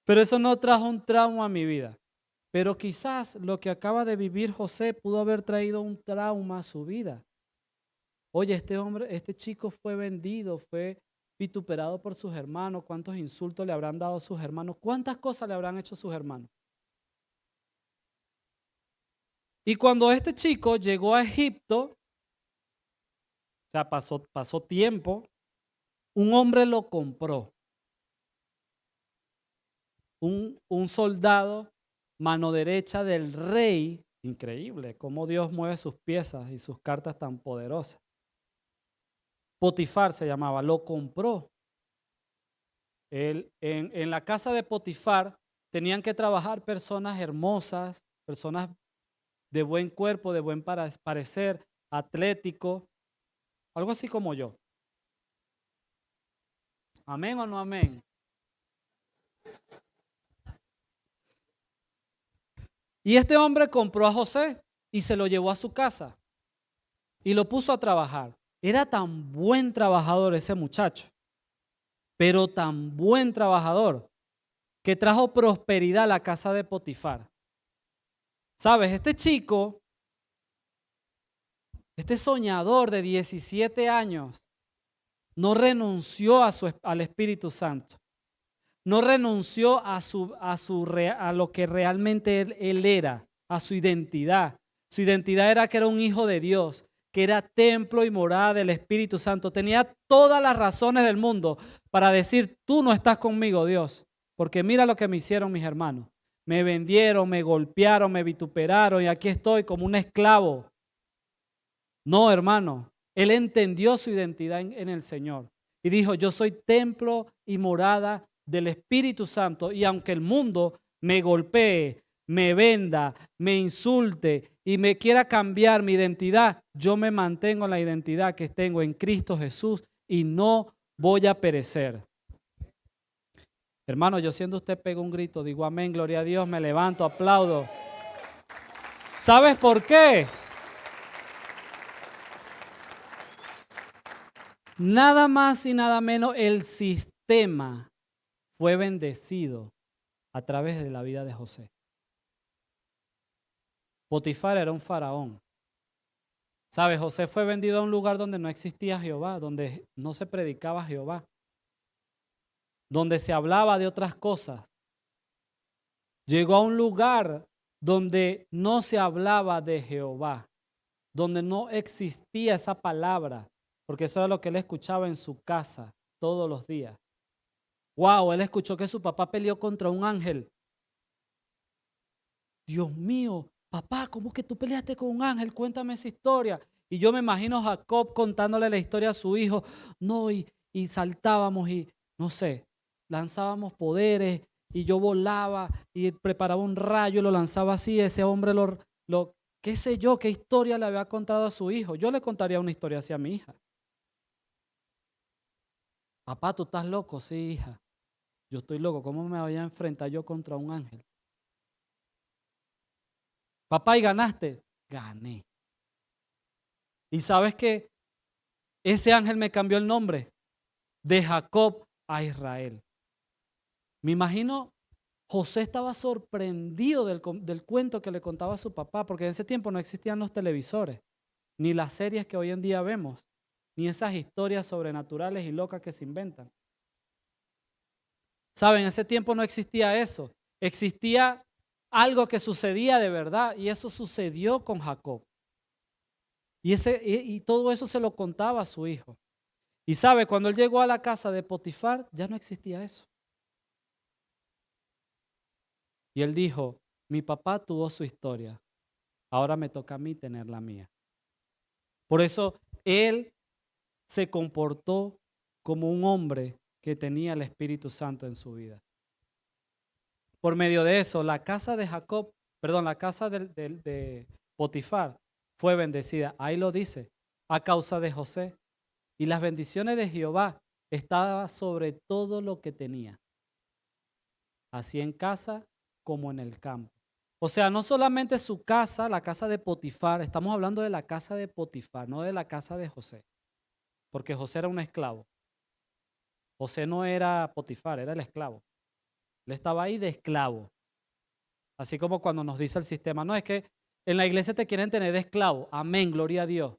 Pero eso no trajo un trauma a mi vida. Pero quizás lo que acaba de vivir José pudo haber traído un trauma a su vida. Oye, este hombre, este chico fue vendido, fue vituperado por sus hermanos. ¿Cuántos insultos le habrán dado a sus hermanos? ¿Cuántas cosas le habrán hecho sus hermanos? Y cuando este chico llegó a Egipto, o sea, pasó tiempo, un hombre lo compró. Un soldado, mano derecha del rey. Increíble cómo Dios mueve sus piezas y sus cartas tan poderosas. Potifar se llamaba, lo compró. En la casa de Potifar tenían que trabajar personas hermosas, personas de buen cuerpo, de buen parecer, atlético, algo así como yo. ¿Amén o no amén? Y este hombre compró a José y se lo llevó a su casa y lo puso a trabajar. Era tan buen trabajador ese muchacho, pero tan buen trabajador que trajo prosperidad a la casa de Potifar. ¿Sabes? Este chico, este soñador de 17 años, no renunció al Espíritu Santo. No renunció a lo que realmente él era, a su identidad. Su identidad era que era un hijo de Dios, que era templo y morada del Espíritu Santo. Tenía todas las razones del mundo para decir, tú no estás conmigo, Dios, porque mira lo que me hicieron mis hermanos. Me vendieron, me golpearon, me vituperaron y aquí estoy como un esclavo. No, hermano, él entendió su identidad en el Señor y dijo, yo soy templo y morada del Espíritu Santo y aunque el mundo me golpee, me venda, me insulte y me quiera cambiar mi identidad, yo me mantengo en la identidad que tengo en Cristo Jesús y no voy a perecer. Hermano, yo siendo usted pega un grito, digo amén, gloria a Dios, me levanto, aplaudo. ¿Sabes por qué? Nada más y nada menos el sistema fue bendecido a través de la vida de José. Potifar era un faraón. ¿Sabes? José fue vendido a un lugar donde no existía Jehová, donde no se predicaba Jehová, donde se hablaba de otras cosas. Llegó a un lugar donde no se hablaba de Jehová, donde no existía esa palabra, porque eso era lo que él escuchaba en su casa todos los días. Wow, él escuchó que su papá peleó contra un ángel. Dios mío, papá, ¿cómo que tú peleaste con un ángel? Cuéntame esa historia. Y yo me imagino a Jacob contándole la historia a su hijo. No, y saltábamos y, no sé, lanzábamos poderes y yo volaba y preparaba un rayo y lo lanzaba así. Ese hombre qué sé yo, qué historia le había contado a su hijo. Yo le contaría una historia así a mi hija. Papá, ¿tú estás loco? Sí, hija. Yo estoy loco. ¿Cómo me voy a enfrentar yo contra un ángel? Papá, ¿y ganaste? Gané. ¿Y sabes qué? Ese ángel me cambió el nombre de Jacob a Israel. Me imagino, José estaba sorprendido del cuento que le contaba a su papá, porque en ese tiempo no existían los televisores, ni las series que hoy en día vemos, ni esas historias sobrenaturales y locas que se inventan. ¿Saben? En ese tiempo no existía eso. Existía algo que sucedía de verdad y eso sucedió con Jacob. Y todo eso se lo contaba a su hijo. Y sabe, cuando él llegó a la casa de Potifar, ya no existía eso. Y él dijo, mi papá tuvo su historia, ahora me toca a mí tener la mía. Por eso él se comportó como un hombre que tenía el Espíritu Santo en su vida. Por medio de eso, la casa de Jacob, perdón, la casa de Potifar fue bendecida. Ahí lo dice, a causa de José. Y las bendiciones de Jehová estaban sobre todo lo que tenía, así en casa como en el campo. O sea, no solamente su casa, la casa de Potifar, estamos hablando de la casa de Potifar, no de la casa de José, porque José era un esclavo. José no era Potifar, era el esclavo. Él estaba ahí de esclavo. Así como cuando nos dice el sistema, no, es que en la iglesia te quieren tener de esclavo. Amén, gloria a Dios.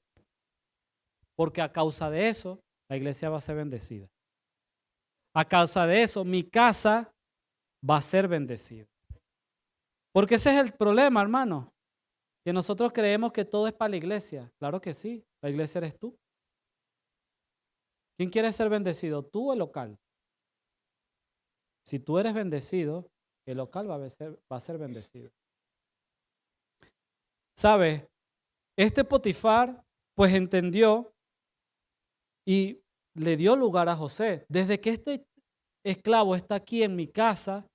Porque a causa de eso, la iglesia va a ser bendecida. A causa de eso, mi casa va a ser bendecida. Porque ese es el problema, hermano. Que nosotros creemos que todo es para la iglesia. Claro que sí, la iglesia eres tú. ¿Quién quiere ser bendecido? ¿Tú o el local? Si tú eres bendecido, el local va a ser bendecido. ¿Sabes? Este Potifar pues entendió y le dio lugar a José. Desde que este esclavo está aquí en mi casa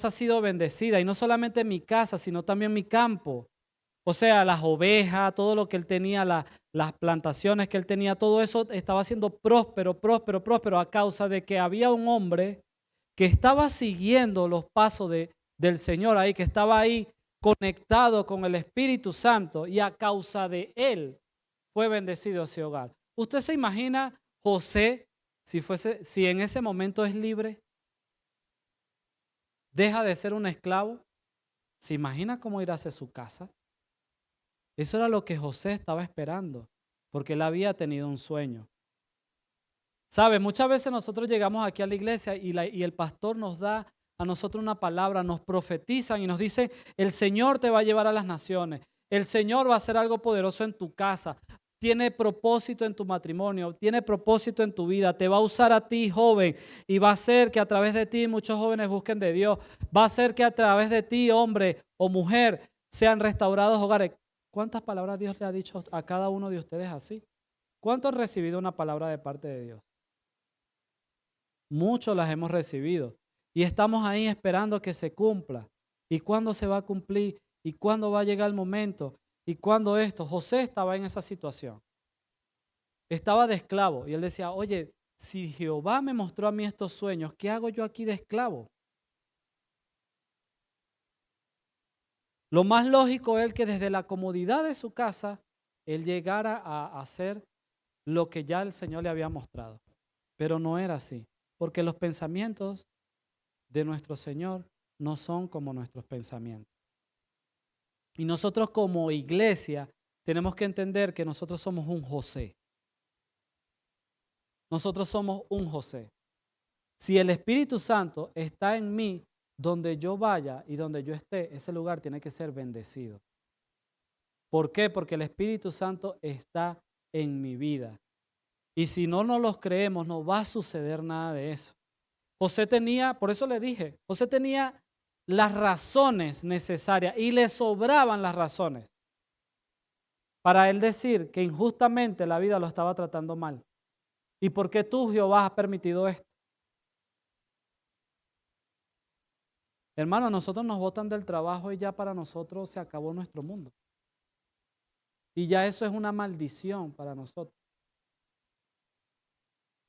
ha sido bendecida. Y no solamente mi casa, sino también mi campo. O sea, las ovejas, todo lo que él tenía, las plantaciones que él tenía, todo eso estaba siendo próspero, próspero, próspero a causa de que había un hombre que estaba siguiendo los pasos del Señor ahí, que estaba ahí conectado con el Espíritu Santo y a causa de él fue bendecido ese hogar. ¿Usted se imagina José si en ese momento es libre? Deja de ser un esclavo. ¿Se imagina cómo irá hacia su casa? Eso era lo que José estaba esperando, porque él había tenido un sueño. ¿Sabe? Muchas veces nosotros llegamos aquí a la iglesia y el pastor nos da a nosotros una palabra, nos profetizan y nos dice, el Señor te va a llevar a las naciones, el Señor va a hacer algo poderoso en tu casa, tiene propósito en tu matrimonio, tiene propósito en tu vida, te va a usar a ti, joven, y va a hacer que a través de ti muchos jóvenes busquen de Dios, va a hacer que a través de ti, hombre o mujer, sean restaurados hogares. ¿Cuántas palabras Dios le ha dicho a cada uno de ustedes así? ¿Cuántos han recibido una palabra de parte de Dios? Muchos las hemos recibido y estamos ahí esperando que se cumpla. ¿Y cuándo se va a cumplir? ¿Y cuándo va a llegar el momento? ¿Y cuándo esto? José estaba en esa situación. Estaba de esclavo y él decía, oye, si Jehová me mostró a mí estos sueños, ¿qué hago yo aquí de esclavo? Lo más lógico es que desde la comodidad de su casa, él llegara a hacer lo que ya el Señor le había mostrado. Pero no era así, porque los pensamientos de nuestro Señor no son como nuestros pensamientos. Y nosotros como iglesia tenemos que entender que nosotros somos un José. Nosotros somos un José. Si el Espíritu Santo está en mí, donde yo vaya y donde yo esté, ese lugar tiene que ser bendecido. ¿Por qué? Porque el Espíritu Santo está en mi vida. Y si no nos los creemos, no va a suceder nada de eso. José tenía, por eso le dije, José tenía las razones necesarias y le sobraban las razones para él decir que injustamente la vida lo estaba tratando mal. ¿Y por qué tú, Jehová, has permitido esto? Hermano, nosotros nos botan del trabajo y ya para nosotros se acabó nuestro mundo. Y ya eso es una maldición para nosotros.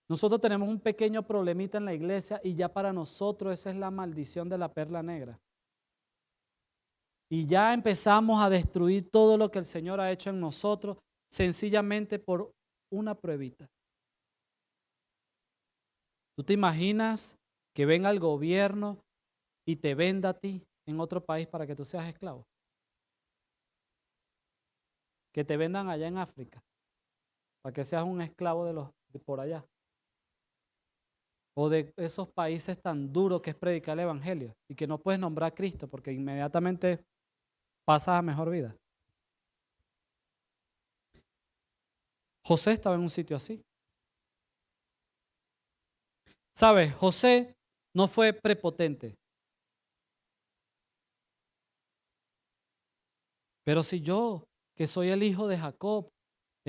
Nosotros tenemos un pequeño problemita en la iglesia y ya para nosotros esa es la maldición de la perla negra. Y ya empezamos a destruir todo lo que el Señor ha hecho en nosotros sencillamente por una pruebita. ¿Tú te imaginas que venga el gobierno y te venda a ti en otro país para que tú seas esclavo? Que te vendan allá en África para que seas un esclavo de por allá. O de esos países tan duros que es predicar el evangelio y que no puedes nombrar a Cristo porque inmediatamente pasas a mejor vida. José estaba en un sitio así. ¿Sabes? José no fue prepotente. Pero si yo, que soy el hijo de Jacob,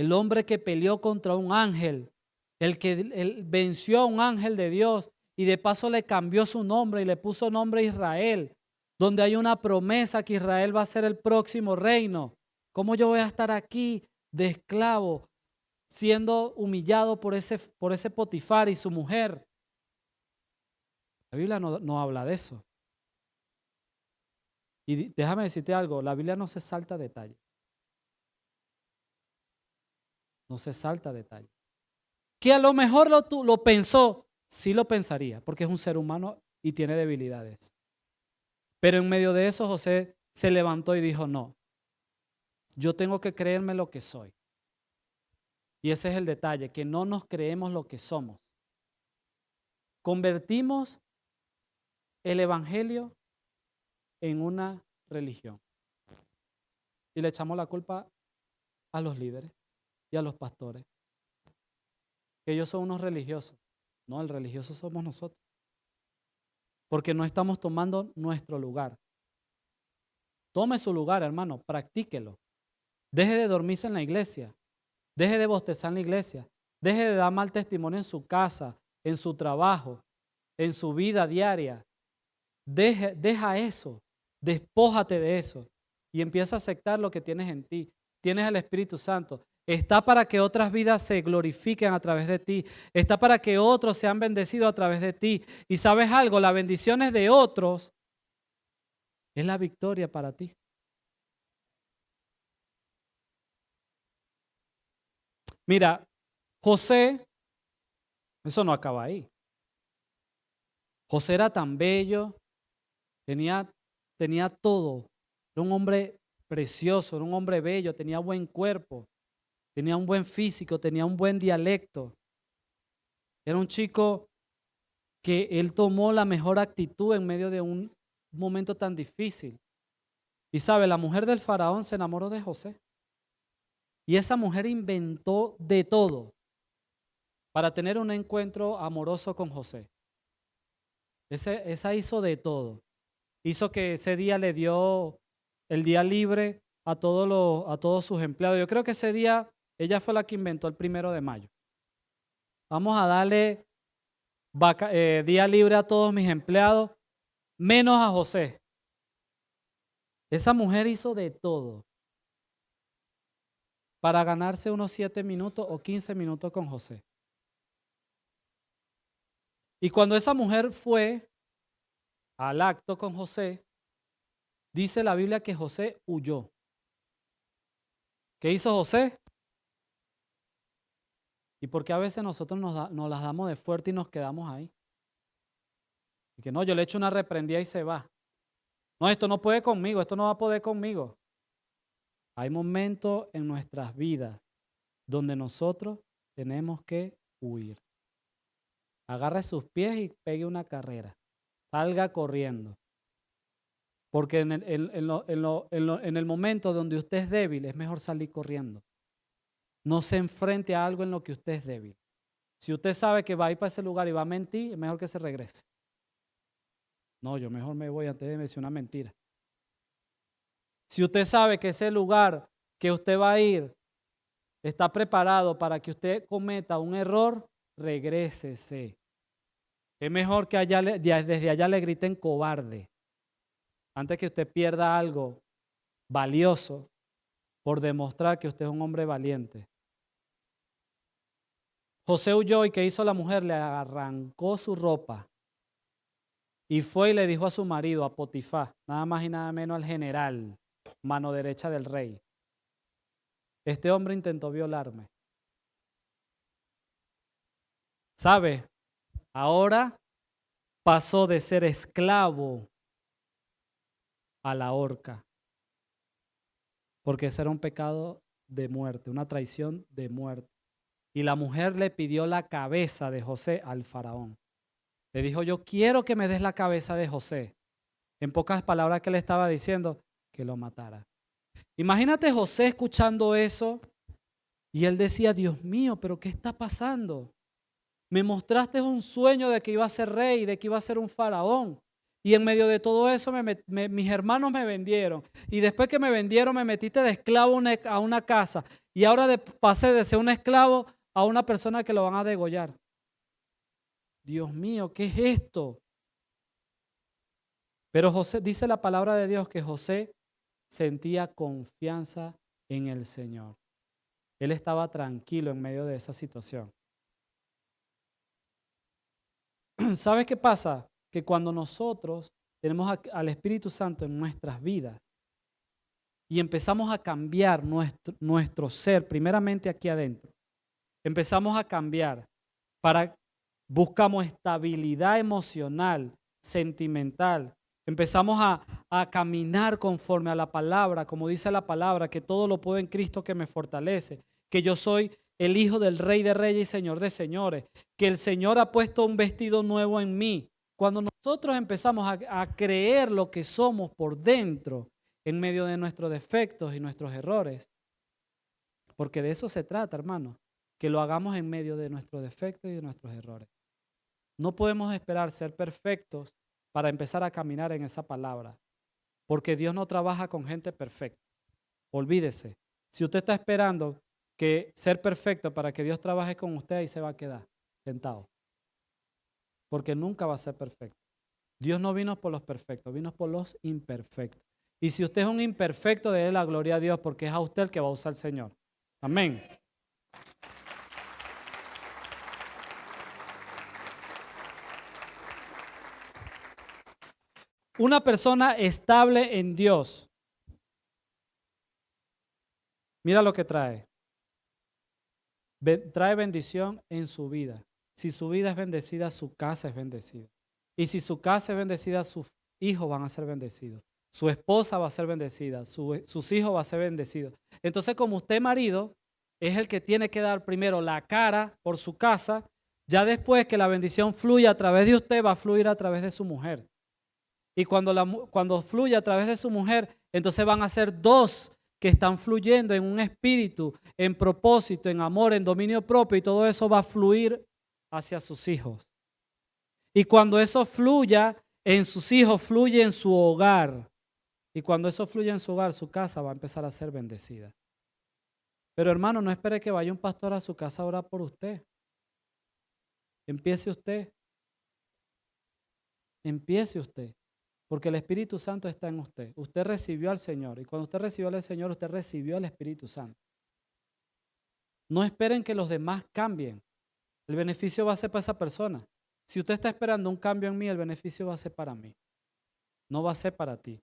el hombre que peleó contra un ángel, el que venció a un ángel de Dios y de paso le cambió su nombre y le puso nombre Israel, donde hay una promesa que Israel va a ser el próximo reino. ¿Cómo yo voy a estar aquí de esclavo, siendo humillado por ese Potifar y su mujer? La Biblia no habla de eso. Y déjame decirte algo, la Biblia no se salta detalles. No se salta detalles. Que a lo mejor lo pensó, sí lo pensaría, porque es un ser humano y tiene debilidades. Pero en medio de eso José se levantó y dijo, no, yo tengo que creerme lo que soy. Y ese es el detalle, que no nos creemos lo que somos. Convertimos el evangelio en una religión. Y le echamos la culpa a los líderes y a los pastores. Que ellos son unos religiosos. No, el religioso somos nosotros. Porque no estamos tomando nuestro lugar. Tome su lugar, hermano, practíquelo. Deje de dormirse en la iglesia. Deje de bostezar en la iglesia. Deje de dar mal testimonio en su casa, en su trabajo, en su vida diaria. Deja eso. Despójate de eso. Y empieza a aceptar lo que tienes en ti. Tienes el Espíritu Santo. Está para que otras vidas se glorifiquen a través de ti. Está para que otros sean bendecidos a través de ti. Y sabes algo, las bendiciones de otros es la victoria para ti. Mira, José, eso no acaba ahí. José era tan bello, tenía todo. Era un hombre precioso, era un hombre bello, tenía buen cuerpo, tenía un buen físico, tenía un buen dialecto. Era un chico que él tomó la mejor actitud en medio de un momento tan difícil. Y sabe, la mujer del faraón se enamoró de José. Y esa mujer inventó de todo para tener un encuentro amoroso con José. Esa hizo de todo. Hizo que ese día le dio el día libre a todos sus empleados. Yo creo que ese día ella fue la que inventó el 1 de mayo. Vamos a darle día libre a todos mis empleados, menos a José. Esa mujer hizo de todo para ganarse unos 7 minutos o 15 minutos con José. Y cuando esa mujer fue al acto con José, dice la Biblia que José huyó. ¿Qué hizo José? Y porque a veces nosotros nos las damos de fuerte y nos quedamos ahí. Y que no, yo le echo una reprendida y se va. No, esto no puede conmigo, esto no va a poder conmigo. Hay momentos en nuestras vidas donde nosotros tenemos que huir. Agarre sus pies y pegue una carrera. Salga corriendo. Porque en el momento donde usted es débil, es mejor salir corriendo. No se enfrente a algo en lo que usted es débil. Si usted sabe que va a ir para ese lugar y va a mentir, es mejor que se regrese. No, yo mejor me voy antes de decir una mentira. Si usted sabe que ese lugar que usted va a ir está preparado para que usted cometa un error, regrésese. Es mejor que desde allá le griten cobarde, antes que usted pierda algo valioso por demostrar que usted es un hombre valiente. José huyó y ¿qué hizo la mujer? Le arrancó su ropa y fue y le dijo a su marido, a Potifar, nada más y nada menos al general, mano derecha del rey. Este hombre intentó violarme. ¿Sabe? Ahora pasó de ser esclavo a la horca, porque ese era un pecado de muerte, una traición de muerte. Y la mujer le pidió la cabeza de José al faraón. Le dijo, yo quiero que me des la cabeza de José. En pocas palabras, que le estaba diciendo que lo matara. Imagínate José escuchando eso y él decía, Dios mío, pero ¿qué está pasando? Me mostraste un sueño de que iba a ser rey, de que iba a ser un faraón. Y en medio de todo eso mis hermanos me vendieron. Y después que me vendieron me metiste de esclavo a una casa. Y ahora pasé de ser un esclavo a una persona que lo van a degollar. Dios mío, ¿qué es esto? Pero José, dice la palabra de Dios que José sentía confianza en el Señor. Él estaba tranquilo en medio de esa situación. ¿Sabes qué pasa? Que cuando nosotros tenemos al Espíritu Santo en nuestras vidas y empezamos a cambiar nuestro ser, primeramente aquí adentro, empezamos a cambiar buscamos estabilidad emocional, sentimental, empezamos a caminar conforme a la palabra, como dice la palabra, que todo lo puedo en Cristo que me fortalece, que yo soy el hijo del Rey de Reyes y Señor de Señores, que el Señor ha puesto un vestido nuevo en mí. Cuando nosotros empezamos a creer lo que somos por dentro, en medio de nuestros defectos y nuestros errores, porque de eso se trata, hermano, que lo hagamos en medio de nuestros defectos y de nuestros errores. No podemos esperar ser perfectos para empezar a caminar en esa palabra, porque Dios no trabaja con gente perfecta. Olvídese, si usted está esperando que ser perfecto para que Dios trabaje con usted, ahí se va a quedar sentado, porque nunca va a ser perfecto. Dios no vino por los perfectos, vino por los imperfectos. Y si usted es un imperfecto, déle la gloria a Dios, porque es a usted el que va a usar el Señor. Amén. Una persona estable en Dios. Mira lo que trae. Trae bendición en su vida. Si su vida es bendecida, su casa es bendecida. Y si su casa es bendecida, sus hijos van a ser bendecidos. Su esposa va a ser bendecida. Sus hijos van a ser bendecidos. Entonces, como usted, marido, es el que tiene que dar primero la cara por su casa, ya después que la bendición fluya a través de usted, va a fluir a través de su mujer. Y cuando fluye a través de su mujer, entonces van a ser dos que están fluyendo en un espíritu, en propósito, en amor, en dominio propio, y todo eso va a fluir hacia sus hijos. Y cuando eso fluya en sus hijos, fluye en su hogar. Y cuando eso fluye en su hogar, su casa va a empezar a ser bendecida. Pero hermano, no espere que vaya un pastor a su casa a orar por usted. Empiece usted. Empiece usted. Porque el Espíritu Santo está en usted. Usted recibió al Señor. Y cuando usted recibió al Señor, usted recibió al Espíritu Santo. No esperen que los demás cambien. El beneficio va a ser para esa persona. Si usted está esperando un cambio en mí, el beneficio va a ser para mí. No va a ser para ti.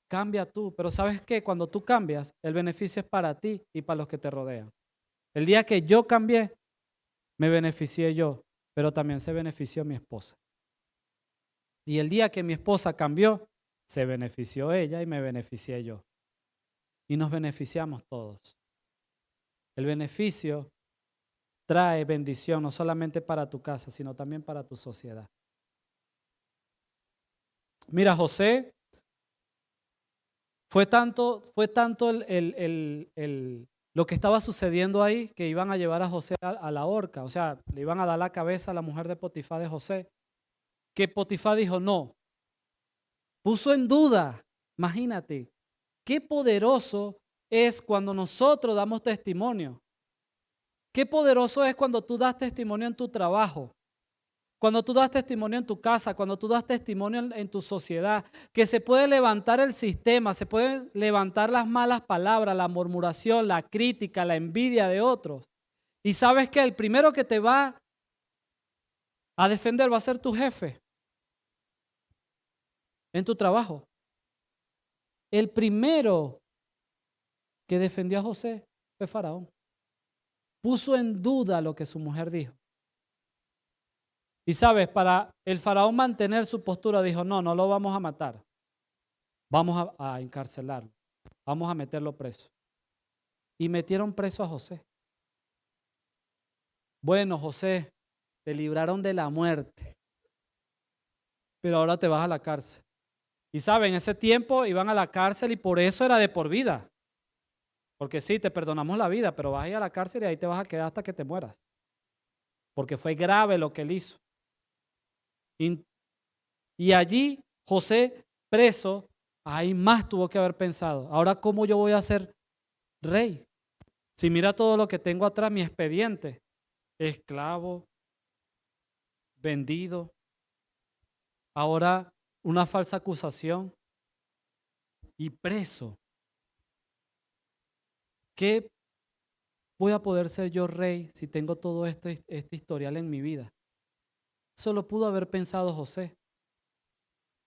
Cambia tú. Pero ¿sabes qué? Cuando tú cambias, el beneficio es para ti y para los que te rodean. El día que yo cambié, me beneficié yo, pero también se benefició mi esposa. Y el día que mi esposa cambió, se benefició ella y me beneficié yo. Y nos beneficiamos todos. El beneficio trae bendición no solamente para tu casa, sino también para tu sociedad. Mira, José, fue tanto lo que estaba sucediendo ahí que iban a llevar a José a la horca. O sea, le iban a dar la cabeza a la mujer de Potifar de José. Que Potifar dijo no. Puso en duda. Imagínate, qué poderoso es cuando nosotros damos testimonio. Qué poderoso es cuando tú das testimonio en tu trabajo, cuando tú das testimonio en tu casa, cuando tú das testimonio en tu sociedad, que se puede levantar el sistema, se pueden levantar las malas palabras, la murmuración, la crítica, la envidia de otros. Y sabes que el primero que te va a defender va a ser tu jefe en tu trabajo. El primero que defendió a José fue Faraón. Puso en duda lo que su mujer dijo. Y sabes, para el Faraón mantener su postura, dijo, no lo vamos a matar. Vamos a encarcelarlo. Vamos a meterlo preso. Y metieron preso a José. Bueno, José, te libraron de la muerte, pero ahora te vas a la cárcel. Y saben, en ese tiempo iban a la cárcel y por eso era de por vida. Porque sí, te perdonamos la vida, pero vas a ir a la cárcel y ahí te vas a quedar hasta que te mueras. Porque fue grave lo que él hizo. Y allí José preso, ahí más tuvo que haber pensado. Ahora, ¿cómo yo voy a ser rey? Si mira todo lo que tengo atrás, mi expediente, esclavo, vendido, ahora una falsa acusación y preso. ¿Qué voy a poder ser yo rey si tengo todo este historial en mi vida? Eso lo pudo haber pensado José.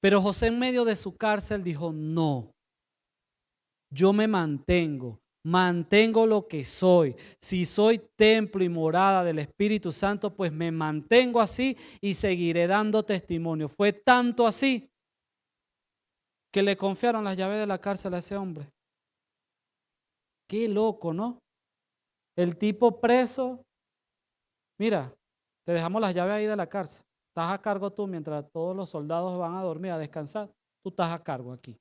Pero José en medio de su cárcel dijo, no, yo me mantengo lo que soy. Si soy templo y morada del Espíritu Santo, pues me mantengo así y seguiré dando testimonio. Fue tanto así que le confiaron las llaves de la cárcel a ese hombre. Qué loco, ¿no? El tipo preso, mira, te dejamos las llaves ahí de la cárcel. Estás a cargo tú mientras todos los soldados van a dormir, a descansar. Tú estás a cargo aquí.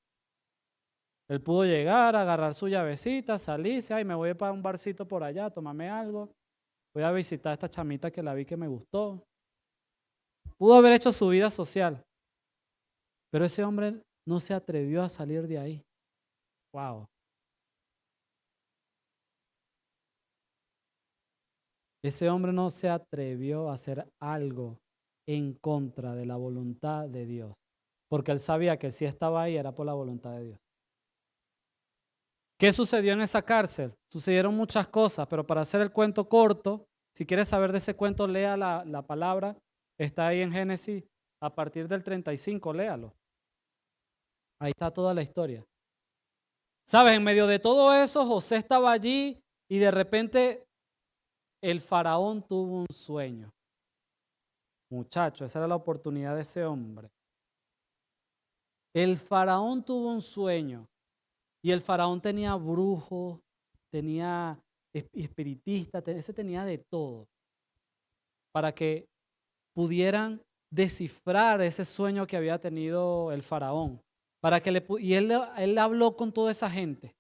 Él pudo llegar, agarrar su llavecita, salirse, ay, me voy para un barcito por allá, tomarme algo. Voy a visitar a esta chamita que la vi que me gustó. Pudo haber hecho su vida social, pero ese hombre no se atrevió a salir de ahí. Wow. Ese hombre no se atrevió a hacer algo en contra de la voluntad de Dios, porque él sabía que si estaba ahí era por la voluntad de Dios. ¿Qué sucedió en esa cárcel? Sucedieron muchas cosas, pero para hacer el cuento corto, si quieres saber de ese cuento, lea la palabra, está ahí en Génesis, a partir del 35, léalo. Ahí está toda la historia. ¿Sabes? En medio de todo eso, José estaba allí y de repente el faraón tuvo un sueño. Muchacho, esa era la oportunidad de ese hombre. El faraón tuvo un sueño y el faraón tenía brujos, tenía espiritistas, ese tenía de todo para que pudieran descifrar ese sueño que había tenido el faraón. Y él habló con toda esa gente.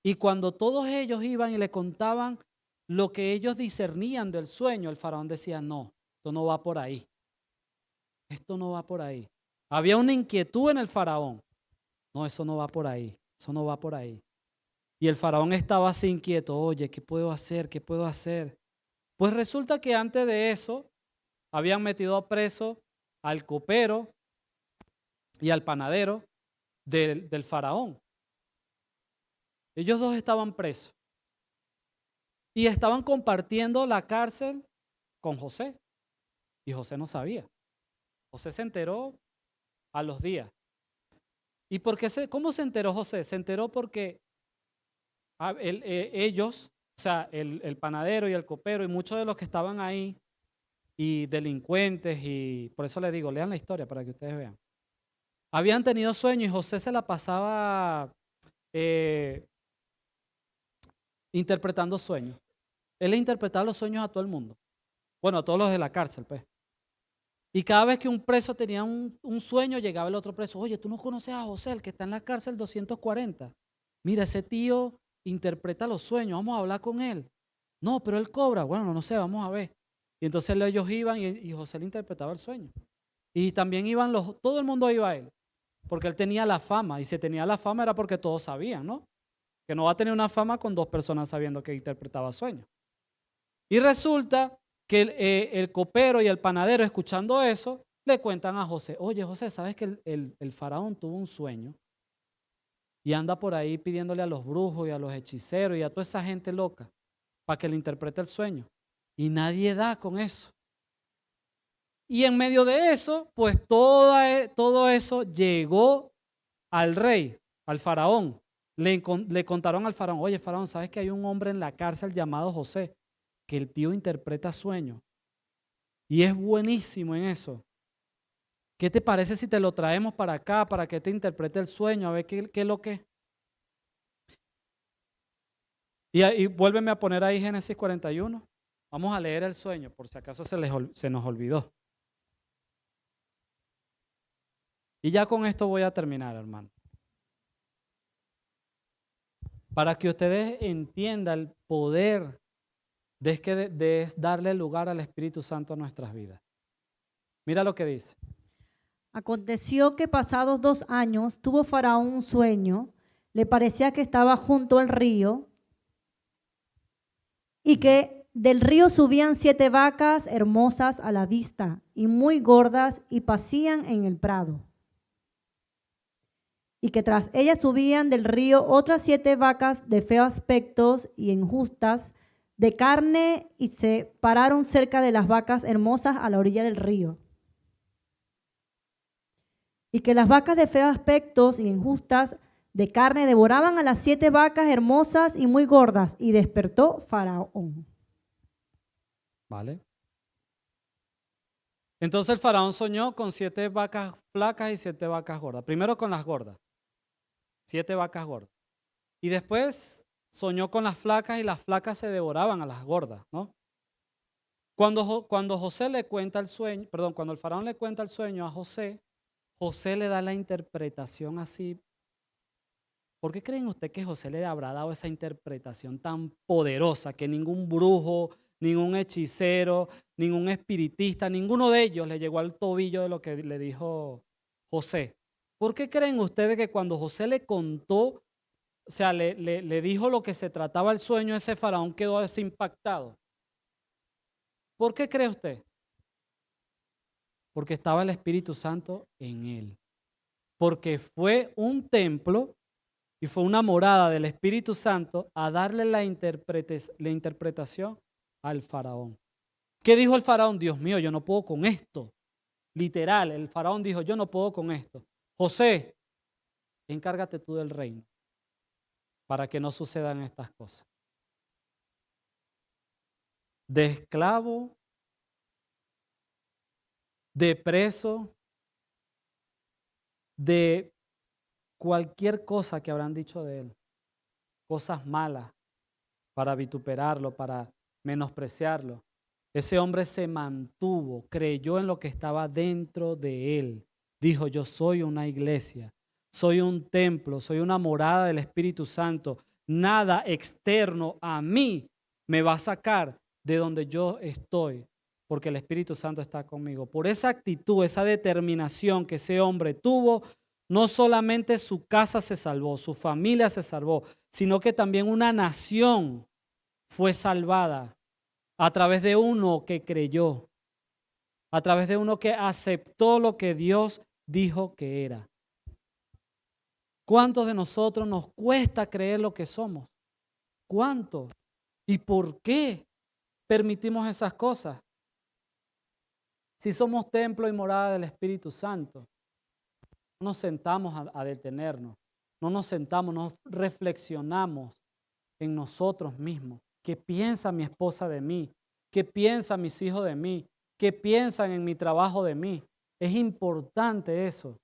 Y cuando todos ellos iban y le contaban lo que ellos discernían del sueño, el faraón decía, no, esto no va por ahí. Esto no va por ahí. Había una inquietud en el faraón. No, eso no va por ahí. Eso no va por ahí. Y el faraón estaba así inquieto. Oye, ¿qué puedo hacer? ¿Qué puedo hacer? Pues resulta que antes de eso habían metido a preso al copero y al panadero del faraón. Ellos dos estaban presos y estaban compartiendo la cárcel con José. Y José no sabía. José se enteró a los días. ¿Y cómo se enteró José? Se enteró porque ellos, o sea, el panadero y el copero y muchos de los que estaban ahí, y delincuentes, y por eso les digo, lean la historia para que ustedes vean. Habían tenido sueños y José se la pasaba interpretando sueños. Él le interpretaba los sueños a todo el mundo. Bueno, a todos los de la cárcel, pues. Y cada vez que un preso tenía un sueño, llegaba el otro preso. Oye, ¿tú no conoces a José, el que está en la cárcel 240? Mira, ese tío interpreta los sueños, vamos a hablar con él. No, pero él cobra. Bueno, no sé, vamos a ver. Y entonces ellos iban y José le interpretaba el sueño. Y también iban todo el mundo iba a él, porque él tenía la fama. Y si tenía la fama era porque todos sabían, ¿no? Que no va a tener una fama con dos personas sabiendo que interpretaba sueños. Y resulta que el copero y el panadero, escuchando eso, le cuentan a José, oye José, ¿sabes que el faraón tuvo un sueño? Y anda por ahí pidiéndole a los brujos y a los hechiceros y a toda esa gente loca para que le interprete el sueño. Y nadie da con eso. Y en medio de eso, pues todo eso llegó al rey, al faraón. Le contaron al faraón, oye faraón, ¿sabes que hay un hombre en la cárcel llamado José? Que el tío interpreta sueños. Y es buenísimo en eso. ¿Qué te parece si te lo traemos para acá para que te interprete el sueño? A ver qué es lo que es. Y vuélveme a poner ahí Génesis 41. Vamos a leer el sueño, por si acaso se nos olvidó. Y ya con esto voy a terminar, hermano. Para que ustedes entiendan el poder de darle lugar al Espíritu Santo a nuestras vidas. Mira lo que dice. Aconteció que pasados 2 años tuvo Faraón un sueño, le parecía que estaba junto al río y que del río subían 7 vacas hermosas a la vista y muy gordas y pacían en el prado. Y que tras ellas subían del río otras 7 vacas de feo aspecto y injustas, de carne, y se pararon cerca de las vacas hermosas a la orilla del río. Y que las vacas de feo aspecto y injustas de carne devoraban a las 7 vacas hermosas y muy gordas, y despertó Faraón. ¿Vale? Entonces el faraón soñó con 7 vacas flacas y 7 vacas gordas. Primero con las gordas, 7 vacas gordas. Y después soñó con las flacas y las flacas se devoraban a las gordas, ¿no? Cuando José le cuenta el sueño, perdón, cuando el faraón le cuenta el sueño a José, José le da la interpretación así. ¿Por qué creen ustedes que José le habrá dado esa interpretación tan poderosa que ningún brujo, ningún hechicero, ningún espiritista, ninguno de ellos le llegó al tobillo de lo que le dijo José? ¿Por qué creen ustedes que cuando José le contó, o sea, le dijo lo que se trataba el sueño, ese faraón quedó así impactado? ¿Por qué cree usted? Porque estaba el Espíritu Santo en él. Porque fue un templo y fue una morada del Espíritu Santo a darle la interpretación al faraón. ¿Qué dijo el faraón? Dios mío, yo no puedo con esto. Literal, el faraón dijo, yo no puedo con esto. José, encárgate tú del reino para que no sucedan estas cosas. De esclavo, de preso, de cualquier cosa que habrán dicho de él, cosas malas, para vituperarlo, para menospreciarlo. Ese hombre se mantuvo, creyó en lo que estaba dentro de él. Dijo, yo soy una iglesia, soy un templo, soy una morada del Espíritu Santo. Nada externo a mí me va a sacar de donde yo estoy, porque el Espíritu Santo está conmigo. Por esa actitud, esa determinación que ese hombre tuvo, no solamente su casa se salvó, su familia se salvó, sino que también una nación fue salvada a través de uno que creyó, a través de uno que aceptó lo que Dios dijo que era. ¿Cuántos de nosotros nos cuesta creer lo que somos? ¿Cuánto? ¿Y por qué permitimos esas cosas? Si somos templo y morada del Espíritu Santo, no nos sentamos a detenernos, no nos sentamos, no reflexionamos en nosotros mismos. ¿Qué piensa mi esposa de mí? ¿Qué piensan mis hijos de mí? ¿Qué piensan en mi trabajo de mí? Es importante eso.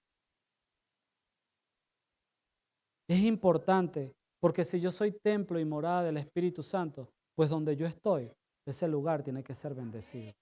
Es importante porque si yo soy templo y morada del Espíritu Santo, pues donde yo estoy, ese lugar tiene que ser bendecido.